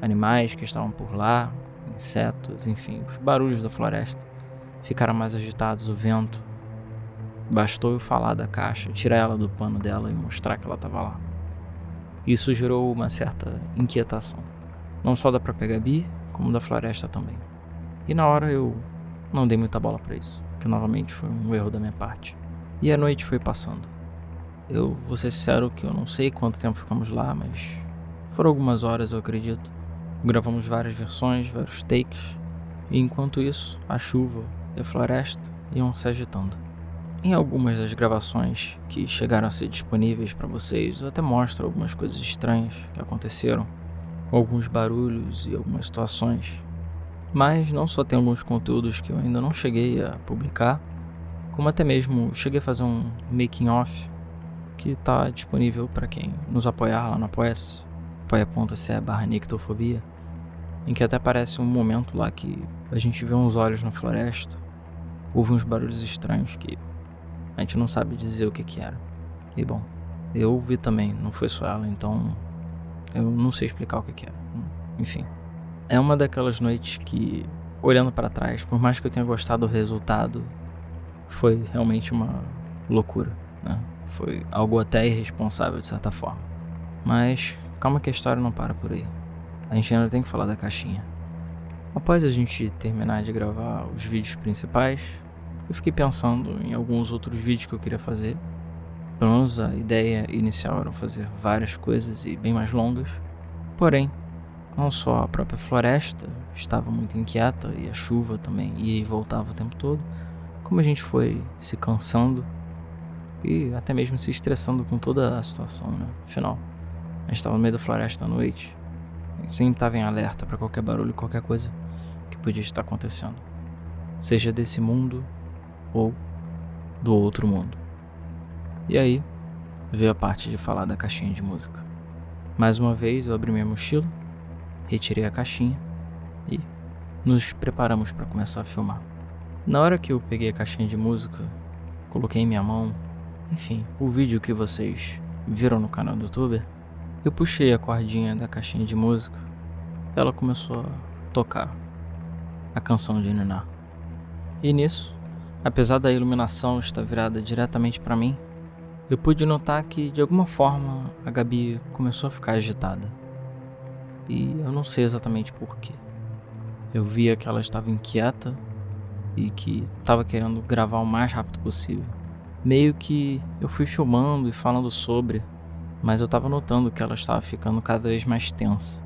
animais que estavam por lá, insetos, enfim, os barulhos da floresta ficaram mais agitados, o vento. Bastou eu falar da caixa, tirar ela do pano dela e mostrar que ela estava lá. Isso gerou uma certa inquietação, não só da própria Gabi, como da floresta também. E na hora eu não dei muita bola pra isso, que novamente foi um erro da minha parte. E a noite foi passando. Eu vou ser sincero que eu não sei quanto tempo ficamos lá, mas foram algumas horas, eu acredito. Gravamos várias versões, vários takes, e enquanto isso, a chuva e a floresta iam se agitando. Em algumas das gravações que chegaram a ser disponíveis para vocês, eu até mostro algumas coisas estranhas que aconteceram, alguns barulhos e algumas situações. Mas não só tem alguns conteúdos que eu ainda não cheguei a publicar, como até mesmo cheguei a fazer um making of que tá disponível para quem nos apoiar lá no Apoia-se, apoia.se/nictofobia, em que até parece um momento lá que a gente vê uns olhos na floresta, ouve uns barulhos estranhos que a gente não sabe dizer o que era. E bom, eu ouvi também, não foi só ela, então eu não sei explicar o que era. Enfim, é uma daquelas noites que, olhando para trás, por mais que eu tenha gostado do resultado, foi realmente uma loucura, né? Foi algo até irresponsável de certa forma. Mas calma que a história não para por aí. A gente ainda tem que falar da caixinha. Após a gente terminar de gravar os vídeos principais, eu fiquei pensando em alguns outros vídeos que eu queria fazer. Pelo menos a ideia inicial era fazer várias coisas e bem mais longas. Porém, não só a própria floresta estava muito inquieta e a chuva também ia e voltava o tempo todo, como a gente foi se cansando e até mesmo se estressando com toda a situação, né? Afinal, a gente estava no meio da floresta à noite, a gente sempre estava em alerta para qualquer barulho, qualquer coisa que podia estar acontecendo, seja desse mundo ou do outro mundo. E aí, veio a parte de falar da caixinha de música. Mais uma vez eu abri minha mochila, retirei a caixinha e nos preparamos para começar a filmar. Na hora que eu peguei a caixinha de música, coloquei em minha mão, enfim, o vídeo que vocês viram no canal do YouTube, eu puxei a cordinha da caixinha de música, ela começou a tocar a canção de Niná. E nisso, apesar da iluminação estar virada diretamente para mim, eu pude notar que de alguma forma a Gabi começou a ficar agitada. E eu não sei exatamente porquê. Eu via que ela estava inquieta e que estava querendo gravar o mais rápido possível. Meio que eu fui filmando e falando sobre, mas eu estava notando que ela estava ficando cada vez mais tensa.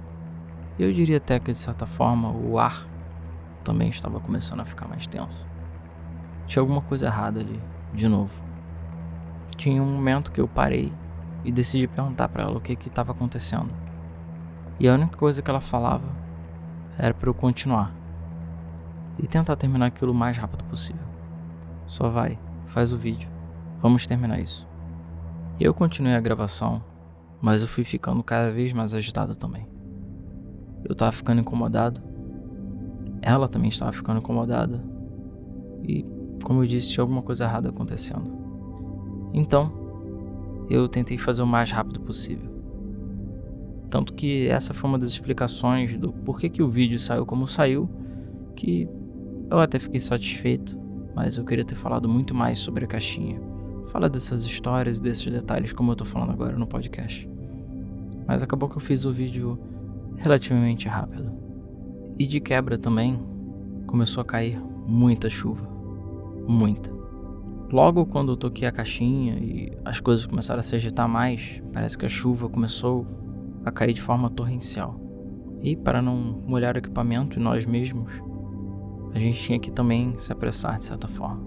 E eu diria até que de certa forma o ar também estava começando a ficar mais tenso. Tinha alguma coisa errada ali, de novo. Tinha um momento que eu parei e decidi perguntar pra ela o que estava acontecendo. E a única coisa que ela falava era pra eu continuar e tentar terminar aquilo o mais rápido possível. Só vai, faz o vídeo, vamos terminar isso. E eu continuei a gravação, mas eu fui ficando cada vez mais agitado também. Eu tava ficando incomodado, ela também estava ficando incomodada e, como eu disse, tinha alguma coisa errada acontecendo. Então, eu tentei fazer o mais rápido possível. Tanto que essa foi uma das explicações do porquê que o vídeo saiu como saiu, que eu até fiquei satisfeito, mas eu queria ter falado muito mais sobre a caixinha. Fala dessas histórias, desses detalhes, como eu tô falando agora no podcast. Mas acabou que eu fiz o vídeo relativamente rápido. E de quebra também, começou a cair muita chuva. Muita. Logo quando eu toquei a caixinha e as coisas começaram a se agitar mais, parece que a chuva começou a cair de forma torrencial. E para não molhar o equipamento e nós mesmos, a gente tinha que também se apressar de certa forma.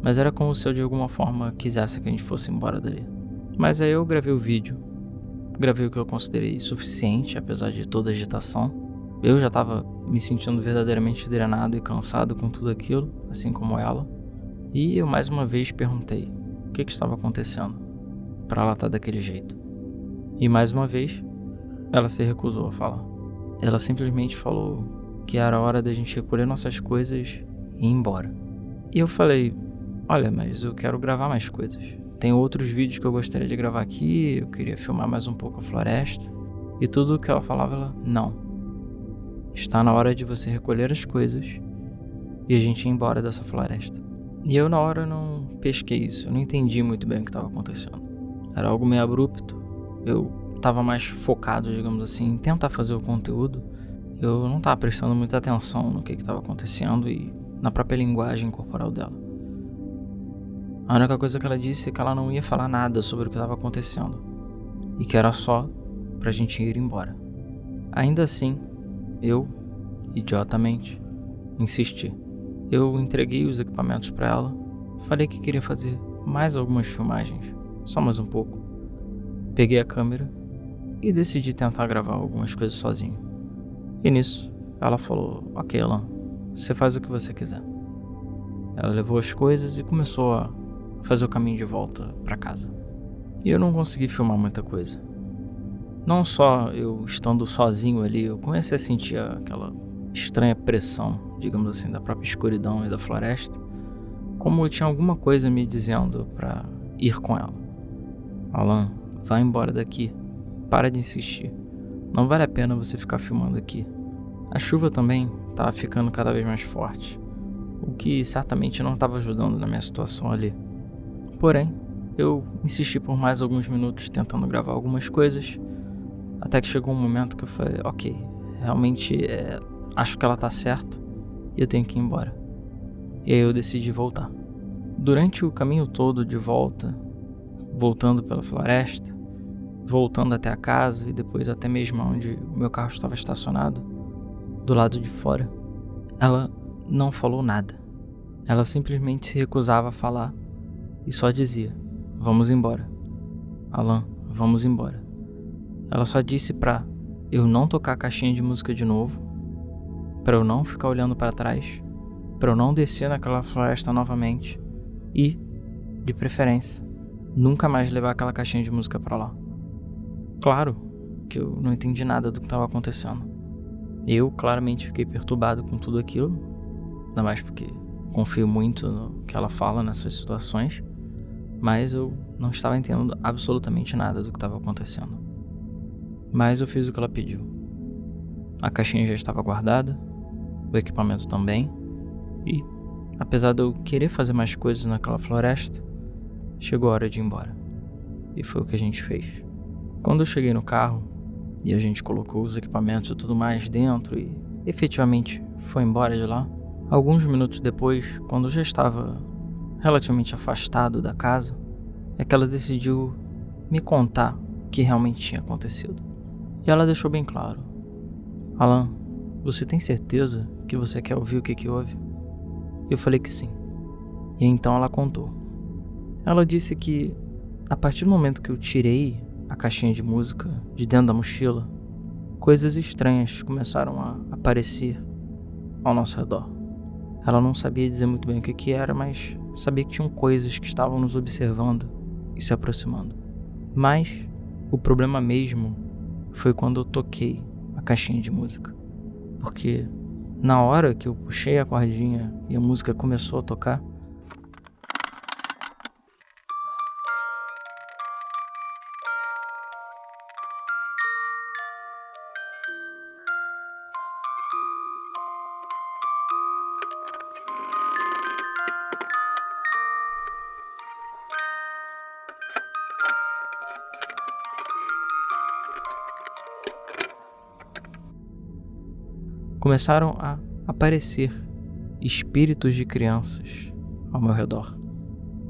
Mas era como se eu de alguma forma quisesse que a gente fosse embora dali. Mas aí eu gravei o vídeo, gravei o que eu considerei suficiente, apesar de toda a agitação. Eu já estava me sentindo verdadeiramente drenado e cansado com tudo aquilo, assim como ela. E eu mais uma vez perguntei o que estava acontecendo para ela estar daquele jeito. E mais uma vez, ela se recusou a falar. Ela simplesmente falou que era hora da gente recolher nossas coisas e ir embora. E eu falei, olha, mas eu quero gravar mais coisas. Tem outros vídeos que eu gostaria de gravar aqui, eu queria filmar mais um pouco a floresta. E tudo o que ela falava, ela, não. Está na hora de você recolher as coisas e a gente ir embora dessa floresta. E eu na hora não pesquei isso, eu não entendi muito bem o que estava acontecendo. Era algo meio abrupto, eu estava mais focado, digamos assim, em tentar fazer o conteúdo. Eu não estava prestando muita atenção no que estava acontecendo e na própria linguagem corporal dela. A única coisa que ela disse é que ela não ia falar nada sobre o que estava acontecendo e que era só pra gente ir embora. Ainda assim, eu, idiotamente, insisti. Eu entreguei os equipamentos para ela, falei que queria fazer mais algumas filmagens, só mais um pouco. Peguei a câmera e decidi tentar gravar algumas coisas sozinho. E nisso, ela falou, ok, Alan, você faz o que você quiser. Ela levou as coisas e começou a fazer o caminho de volta para casa. e eu não consegui filmar muita coisa. Não só eu estando sozinho ali, eu comecei a sentir aquela estranha pressão, digamos assim, da própria escuridão e da floresta, como eu tinha alguma coisa me dizendo pra ir com ela. Alan, vai embora daqui, para de insistir, não vale a pena você ficar filmando aqui. A chuva também estava ficando cada vez mais forte, o que certamente não estava ajudando na minha situação ali. Porém, eu insisti por mais alguns minutos tentando gravar algumas coisas, até que chegou um momento que eu falei, ok, realmente acho que ela tá certa e eu tenho que ir embora. E aí eu decidi voltar. Durante o caminho todo de volta, voltando pela floresta, voltando até a casa e depois até mesmo onde o meu carro estava estacionado, do lado de fora, ela não falou nada. Ela simplesmente se recusava a falar e só dizia, vamos embora. Alan, vamos embora. Ela só disse pra eu não tocar a caixinha de música de novo, pra eu não ficar olhando pra trás, pra eu não descer naquela floresta novamente e, de preferência, nunca mais levar aquela caixinha de música pra lá. Claro que eu não entendi nada do que estava acontecendo. Eu claramente fiquei perturbado com tudo aquilo, ainda mais porque confio muito no que ela fala nessas situações, mas eu não estava entendendo absolutamente nada do que estava acontecendo. Mas eu fiz o que ela pediu. A caixinha já estava guardada, o equipamento também, e, apesar de eu querer fazer mais coisas naquela floresta, chegou a hora de ir embora. E foi o que a gente fez. Quando eu cheguei no carro, e a gente colocou os equipamentos e tudo mais dentro e efetivamente foi embora de lá, alguns minutos depois, quando eu já estava relativamente afastado da casa, é que ela decidiu me contar o que realmente tinha acontecido. E ela deixou bem claro. Alan, você tem certeza que você quer ouvir o que houve? Eu falei que sim. E então ela contou. Ela disse que, a partir do momento que eu tirei a caixinha de música de dentro da mochila, coisas estranhas começaram a aparecer ao nosso redor. Ela não sabia dizer muito bem o que era, mas sabia que tinham coisas que estavam nos observando e se aproximando. Mas o problema mesmo foi quando eu toquei a caixinha de música. Porque na hora que eu puxei a cordinha e a música começou a tocar, começaram a aparecer espíritos de crianças ao meu redor.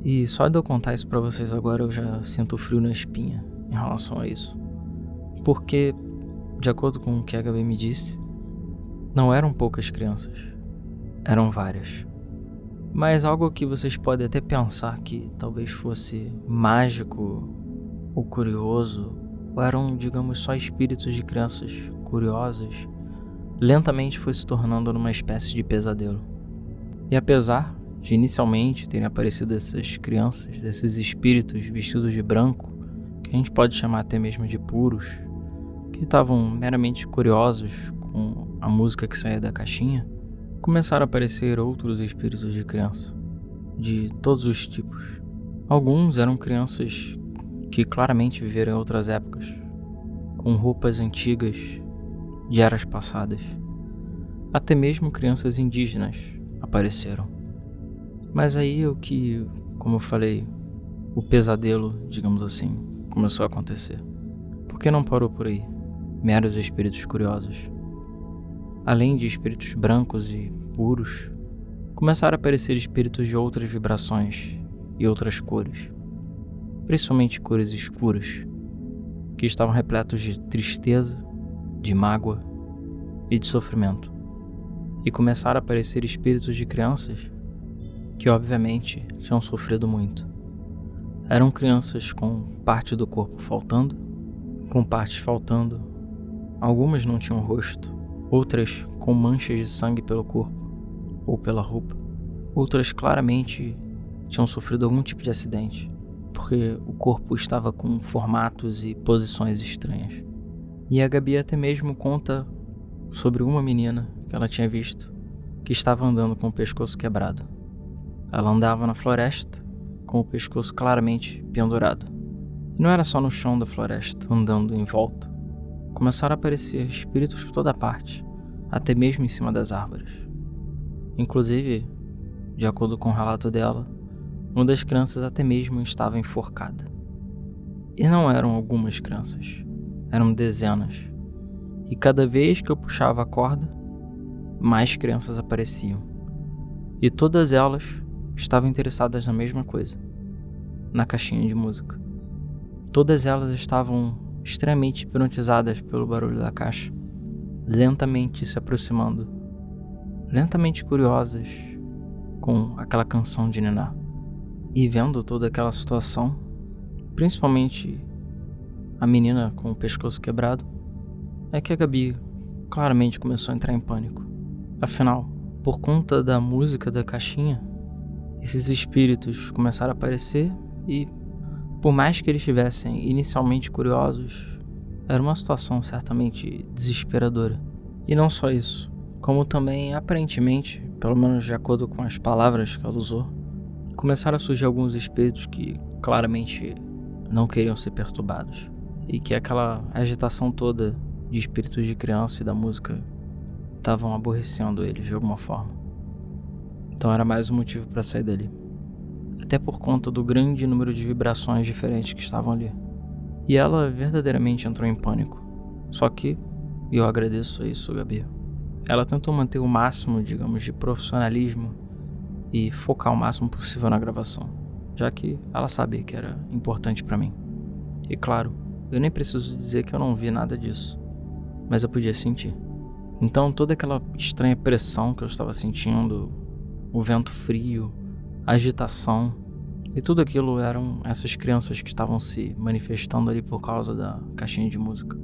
E só de eu contar isso pra vocês agora eu já sinto frio na espinha em relação a isso. Porque, de acordo com o que a Gabi me disse, não eram poucas crianças, eram várias. Mas algo que vocês podem até pensar que talvez fosse mágico ou curioso, ou eram, digamos, só espíritos de crianças curiosas, lentamente foi se tornando numa espécie de pesadelo. E apesar de inicialmente terem aparecido essas crianças, desses espíritos vestidos de branco, que a gente pode chamar até mesmo de puros, que estavam meramente curiosos com a música que saía da caixinha, começaram a aparecer outros espíritos de criança, de todos os tipos. Alguns eram crianças que claramente viveram em outras épocas, com roupas antigas de eras passadas. Até mesmo crianças indígenas apareceram. Mas aí como eu falei, o pesadelo, digamos assim, começou a acontecer. Porque não parou por aí, meros espíritos curiosos. Além de espíritos brancos e puros, começaram a aparecer espíritos de outras vibrações e outras cores, principalmente cores escuras, que estavam repletos de tristeza, de mágoa e de sofrimento. E começaram a aparecer espíritos de crianças que obviamente tinham sofrido muito. Eram crianças com parte do corpo faltando, com partes faltando. Algumas não tinham rosto, outras com manchas de sangue pelo corpo ou pela roupa. Outras claramente tinham sofrido algum tipo de acidente, porque o corpo estava com formatos e posições estranhas. E a Gabi até mesmo conta sobre uma menina que ela tinha visto que estava andando com o pescoço quebrado. Ela andava na floresta com o pescoço claramente pendurado. E não era só no chão da floresta, andando em volta. Começaram a aparecer espíritos por toda parte, até mesmo em cima das árvores. Inclusive, de acordo com o relato dela, uma das crianças até mesmo estava enforcada. E não eram algumas crianças, eram dezenas. E cada vez que eu puxava a corda, mais crianças apareciam. E todas elas estavam interessadas na mesma coisa, na caixinha de música. Todas elas estavam extremamente hipnotizadas pelo barulho da caixa, lentamente se aproximando, lentamente curiosas com aquela canção de ninar. E vendo toda aquela situação, principalmente a menina com o pescoço quebrado, é que a Gabi claramente começou a entrar em pânico. Afinal, por conta da música da caixinha, esses espíritos começaram a aparecer e, por mais que eles estivessem inicialmente curiosos, era uma situação certamente desesperadora. E não só isso, como também, aparentemente, pelo menos de acordo com as palavras que ela usou, começaram a surgir alguns espíritos que claramente não queriam ser perturbados. E que aquela agitação toda de espíritos de criança e da música estavam aborrecendo eles de alguma forma. Então era mais um motivo para sair dali. Até por conta do grande número de vibrações diferentes que estavam ali. E ela verdadeiramente entrou em pânico. Só que, e eu agradeço a isso, Gabi, ela tentou manter o máximo, digamos, de profissionalismo e focar o máximo possível na gravação, já que ela sabia que era importante pra mim. E claro, eu nem preciso dizer que eu não vi nada disso, mas eu podia sentir. Então toda aquela estranha pressão que eu estava sentindo, o vento frio, a agitação, e tudo aquilo eram essas crianças que estavam se manifestando ali por causa da caixinha de música.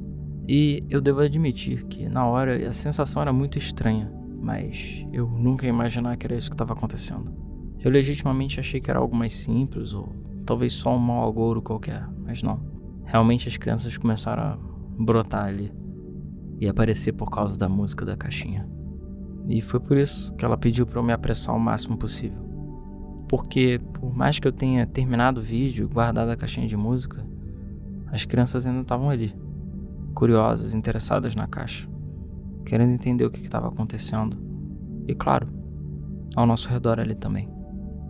E eu devo admitir que na hora a sensação era muito estranha, mas eu nunca ia imaginar que era isso que estava acontecendo. Eu legitimamente achei que era algo mais simples, ou talvez só um mau agouro qualquer, mas não. Realmente as crianças começaram a brotar ali e aparecer por causa da música da caixinha. E foi por isso que ela pediu para eu me apressar o máximo possível. Porque por mais que eu tenha terminado o vídeo, guardado a caixinha de música, as crianças ainda estavam ali, curiosas, interessadas na caixa, querendo entender o que estava acontecendo. E claro, ao nosso redor ali também.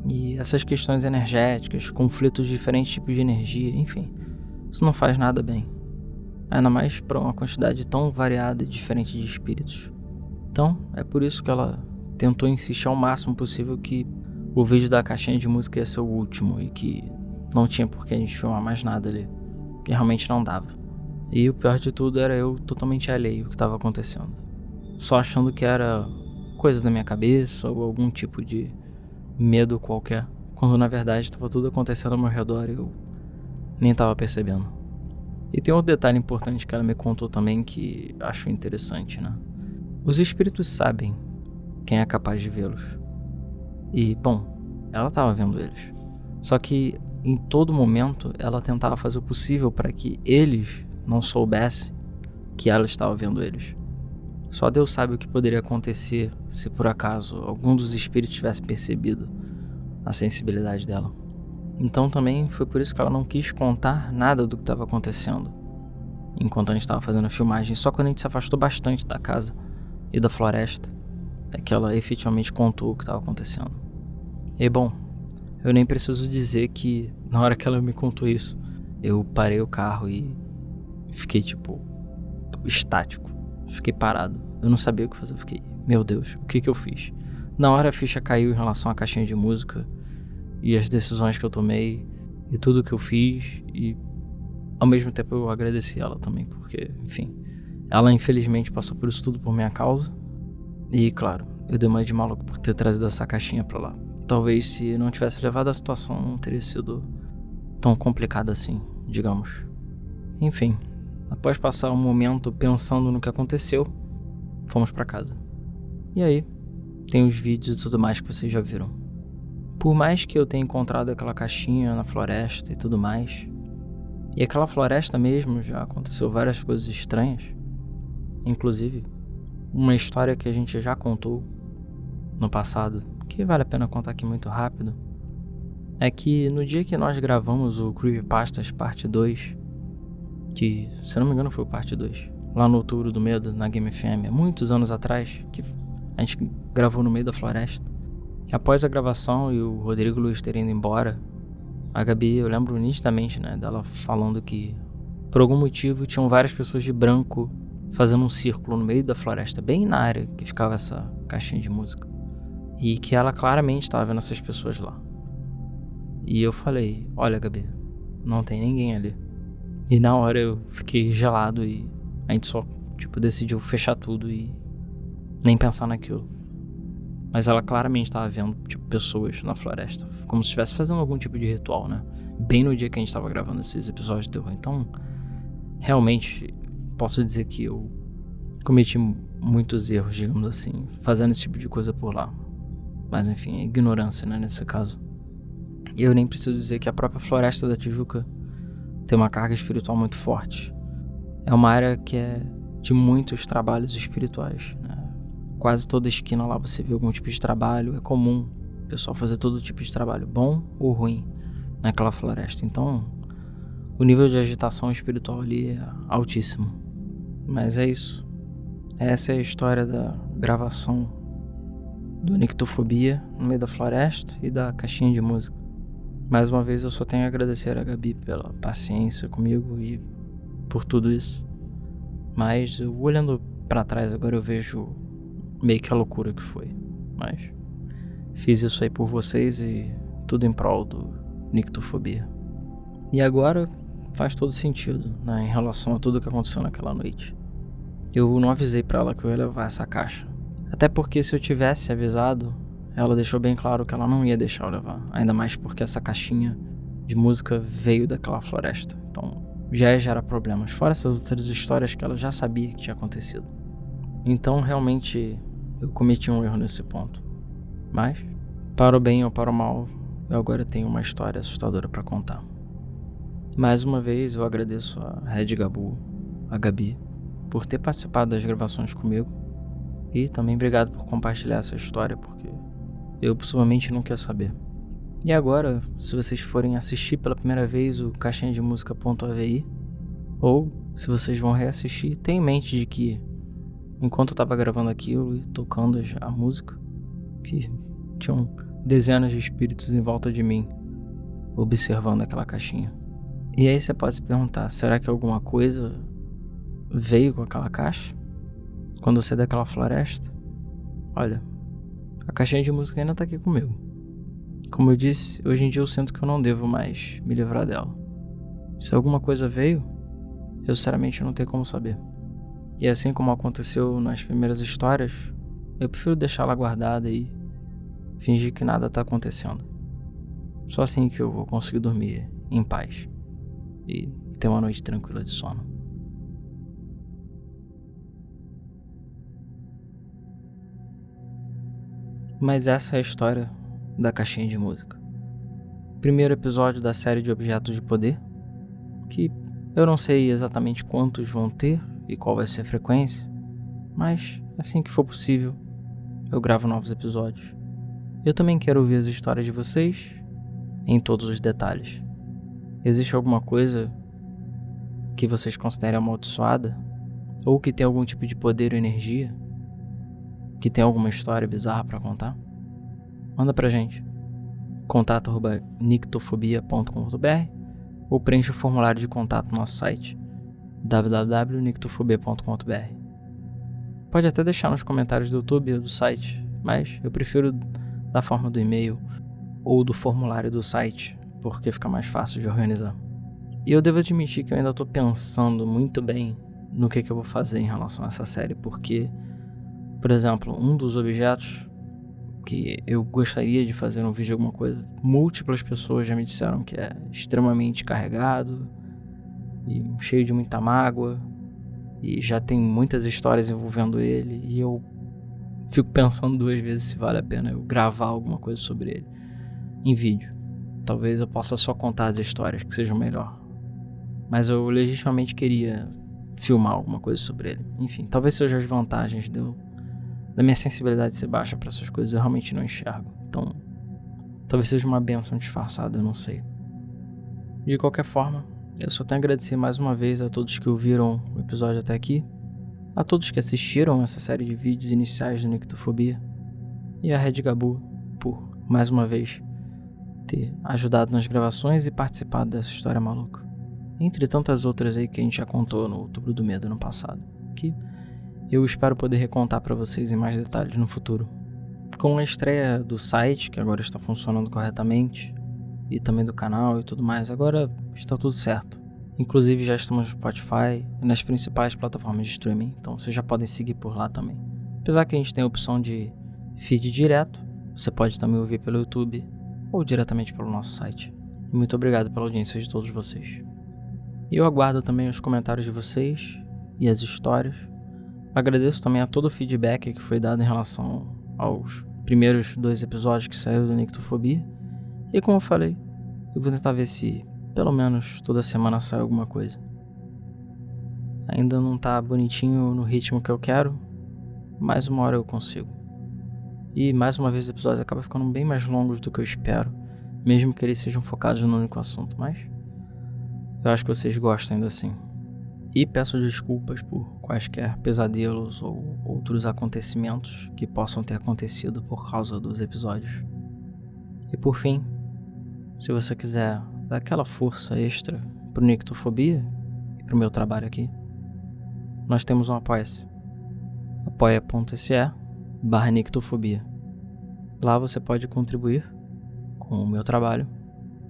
E essas questões energéticas, conflitos de diferentes tipos de energia, enfim, isso não faz nada bem. Ainda mais para uma quantidade tão variada e diferente de espíritos. Então, é por isso que ela tentou insistir ao máximo possível que o vídeo da caixinha de música ia ser o último e que não tinha por que a gente filmar mais nada ali, que realmente não dava. E o pior de tudo era eu totalmente alheio ao que estava acontecendo, só achando que era coisa da minha cabeça ou algum tipo de medo qualquer, quando na verdade estava tudo acontecendo ao meu redor e eu nem estava percebendo. E tem outro detalhe importante que ela me contou também que acho interessante, né? Os espíritos sabem quem é capaz de vê-los. E, bom, ela estava vendo eles. Só que em todo momento ela tentava fazer o possível para que eles não soubessem que ela estava vendo eles. Só Deus sabe o que poderia acontecer se por acaso algum dos espíritos tivesse percebido a sensibilidade dela. Então também foi por isso que ela não quis contar nada do que estava acontecendo enquanto a gente estava fazendo a filmagem. Só quando a gente se afastou bastante da casa e da floresta é que ela efetivamente contou o que estava acontecendo. E bom, eu nem preciso dizer que na hora que ela me contou isso, eu parei o carro e fiquei tipo estático, fiquei parado, eu não sabia o que fazer, eu fiquei, meu Deus, o que eu fiz? Na hora a ficha caiu em relação à caixinha de música e as decisões que eu tomei e tudo que eu fiz, e ao mesmo tempo eu agradeci ela também, porque, enfim, ela infelizmente passou por isso tudo por minha causa. E claro, eu dei uma de maluco por ter trazido essa caixinha pra lá. Talvez se não tivesse levado a situação não teria sido tão complicada assim, digamos. Enfim, após passar um momento pensando no que aconteceu, fomos pra casa. E aí, tem os vídeos e tudo mais que vocês já viram. Por mais que eu tenha encontrado aquela caixinha na floresta e tudo mais, e aquela floresta mesmo já aconteceu várias coisas estranhas, inclusive uma história que a gente já contou no passado, que vale a pena contar aqui muito rápido, é que no dia que nós gravamos o Creepypastas Parte 2, que, se não me engano, foi o Parte 2, lá no Outubro do Medo, na Game FM, há muitos anos atrás, que a gente gravou no meio da floresta. Após a gravação e o Rodrigo Luiz ter ido embora, a Gabi, eu lembro nitidamente, dela falando que, por algum motivo, tinham várias pessoas de branco fazendo um círculo no meio da floresta, bem na área que ficava essa caixinha de música. E que ela claramente estava vendo essas pessoas lá. E eu falei, olha, Gabi, não tem ninguém ali. E na hora eu fiquei gelado e a gente só, decidiu fechar tudo e nem pensar naquilo. Mas ela claramente estava vendo, pessoas na floresta, como se estivesse fazendo algum tipo de ritual, bem no dia que a gente estava gravando esses episódios de terror. Então, realmente, posso dizer que eu cometi muitos erros, digamos assim, fazendo esse tipo de coisa por lá. Mas enfim, é ignorância, nesse caso. E eu nem preciso dizer que a própria Floresta da Tijuca tem uma carga espiritual muito forte. É uma área que é de muitos trabalhos espirituais, Quase toda esquina lá você vê algum tipo de trabalho. É comum o pessoal fazer todo tipo de trabalho, bom ou ruim, naquela floresta. Então, o nível de agitação espiritual ali é altíssimo. Mas é isso. Essa é a história da gravação do Nictofobia no meio da floresta e da caixinha de música. Mais uma vez eu só tenho a agradecer a Gabi pela paciência comigo e por tudo isso. Mas eu olhando pra trás agora eu vejo meio que a loucura que foi. Mas fiz isso aí por vocês e tudo em prol do Nictofobia. E agora faz todo sentido, em relação a tudo que aconteceu naquela noite. Eu não avisei pra ela que eu ia levar essa caixa. Até porque se eu tivesse avisado, ela deixou bem claro que ela não ia deixar eu levar. Ainda mais porque essa caixinha de música veio daquela floresta. Então já ia gerar problemas. Fora essas outras histórias que ela já sabia que tinha acontecido. Então realmente eu cometi um erro nesse ponto. Mas, para o bem ou para o mal, eu agora tenho uma história assustadora para contar. Mais uma vez eu agradeço a Red Gabu, a Gabi, por ter participado das gravações comigo. E também obrigado por compartilhar essa história, porque eu possivelmente não quero saber. E agora, se vocês forem assistir pela primeira vez o caixinha de música.avi, ou se vocês vão reassistir, tenha em mente de que enquanto eu tava gravando aquilo e tocando a música, que tinham dezenas de espíritos em volta de mim, observando aquela caixinha. E aí você pode se perguntar, será que alguma coisa veio com aquela caixa? Quando eu saí daquela floresta? Olha, a caixinha de música ainda tá aqui comigo. Como eu disse, hoje em dia eu sinto que eu não devo mais me livrar dela. Se alguma coisa veio, eu sinceramente não tenho como saber. E assim como aconteceu nas primeiras histórias, eu prefiro deixá-la guardada e fingir que nada tá acontecendo. Só assim que eu vou conseguir dormir em paz e ter uma noite tranquila de sono. Mas essa é a história da caixinha de música. Primeiro episódio da série de objetos de poder, que eu não sei exatamente quantos vão ter e qual vai ser a frequência, mas assim que for possível, eu gravo novos episódios. Eu também quero ouvir as histórias de vocês em todos os detalhes. Existe alguma coisa que vocês considerem amaldiçoada? Ou que tem algum tipo de poder ou energia? Que tem alguma história bizarra pra contar? Manda pra gente. contato@nictofobia.com.br ou preencha o formulário de contato no nosso site www.nictofobia.com.br. Pode até deixar nos comentários do YouTube ou do site, mas eu prefiro da forma do e-mail ou do formulário do site, porque fica mais fácil de organizar. E eu devo admitir que eu ainda tô pensando muito bem no que eu vou fazer em relação a essa série, porque, por exemplo, um dos objetos que eu gostaria de fazer um vídeo alguma coisa, múltiplas pessoas já me disseram que é extremamente carregado e cheio de muita mágoa e já tem muitas histórias envolvendo ele, e eu fico pensando duas vezes se vale a pena eu gravar alguma coisa sobre ele. em vídeo. Talvez eu possa só contar as histórias que sejam melhor. Mas eu legitimamente queria filmar alguma coisa sobre ele. Enfim, talvez sejam as vantagens da minha sensibilidade ser baixa para essas coisas. Eu realmente não enxergo. Então, talvez seja uma bênção disfarçada, eu não sei. De qualquer forma, eu só tenho a agradecer mais uma vez a todos que ouviram o episódio até aqui, a todos que assistiram essa série de vídeos iniciais do Nictofobia, e a Red Gabu por, mais uma vez, ter ajudado nas gravações e participado dessa história maluca. Entre tantas outras aí que a gente já contou no Outubro do Medo no passado, que eu espero poder recontar para vocês em mais detalhes no futuro. Com a estreia do site, que agora está funcionando corretamente, e também do canal e tudo mais, agora está tudo certo. Inclusive já estamos no Spotify e nas principais plataformas de streaming, então vocês já podem seguir por lá também. Apesar que a gente tem a opção de feed direto, você pode também ouvir pelo YouTube ou diretamente pelo nosso site. E muito obrigado pela audiência de todos vocês. E eu aguardo também os comentários de vocês e as histórias. Agradeço também a todo o feedback que foi dado em relação aos primeiros 2 episódios que saíram do Nictofobia. E como eu falei, eu vou tentar ver se pelo menos toda semana sai alguma coisa. Ainda não tá bonitinho no ritmo que eu quero, mas uma hora eu consigo. E mais uma vez os episódios acabam ficando bem mais longos do que eu espero, mesmo que eles sejam focados no único assunto, mas eu acho que vocês gostam ainda assim. E peço desculpas por quaisquer pesadelos ou outros acontecimentos que possam ter acontecido por causa dos episódios. E por fim, se você quiser dar aquela força extra pro Nictofobia e pro meu trabalho aqui, nós temos um Apoia-se. apoia.se/Nictofobia. Lá você pode contribuir com o meu trabalho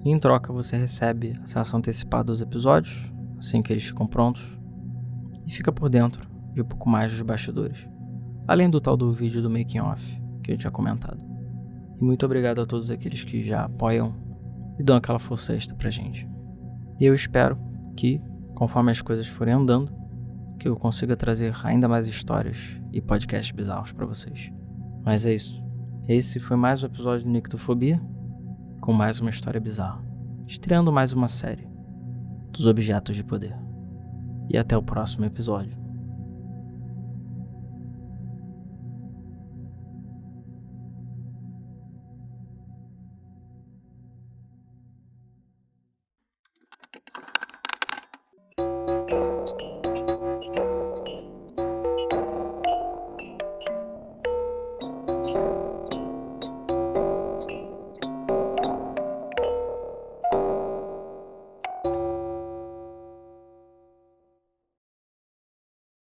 e em troca você recebe acesso antecipado aos episódios assim que eles ficam prontos e fica por dentro de um pouco mais dos bastidores, além do tal do vídeo do making off que eu tinha comentado. E muito obrigado a todos aqueles que já apoiam e dão aquela força extra pra gente. E eu espero que, conforme as coisas forem andando, que eu consiga trazer ainda mais histórias e podcasts bizarros pra vocês. Mas é isso. Esse foi mais um episódio do Nictofobia, com mais uma história bizarra, estreando mais uma série dos Objetos de Poder. E até o próximo episódio.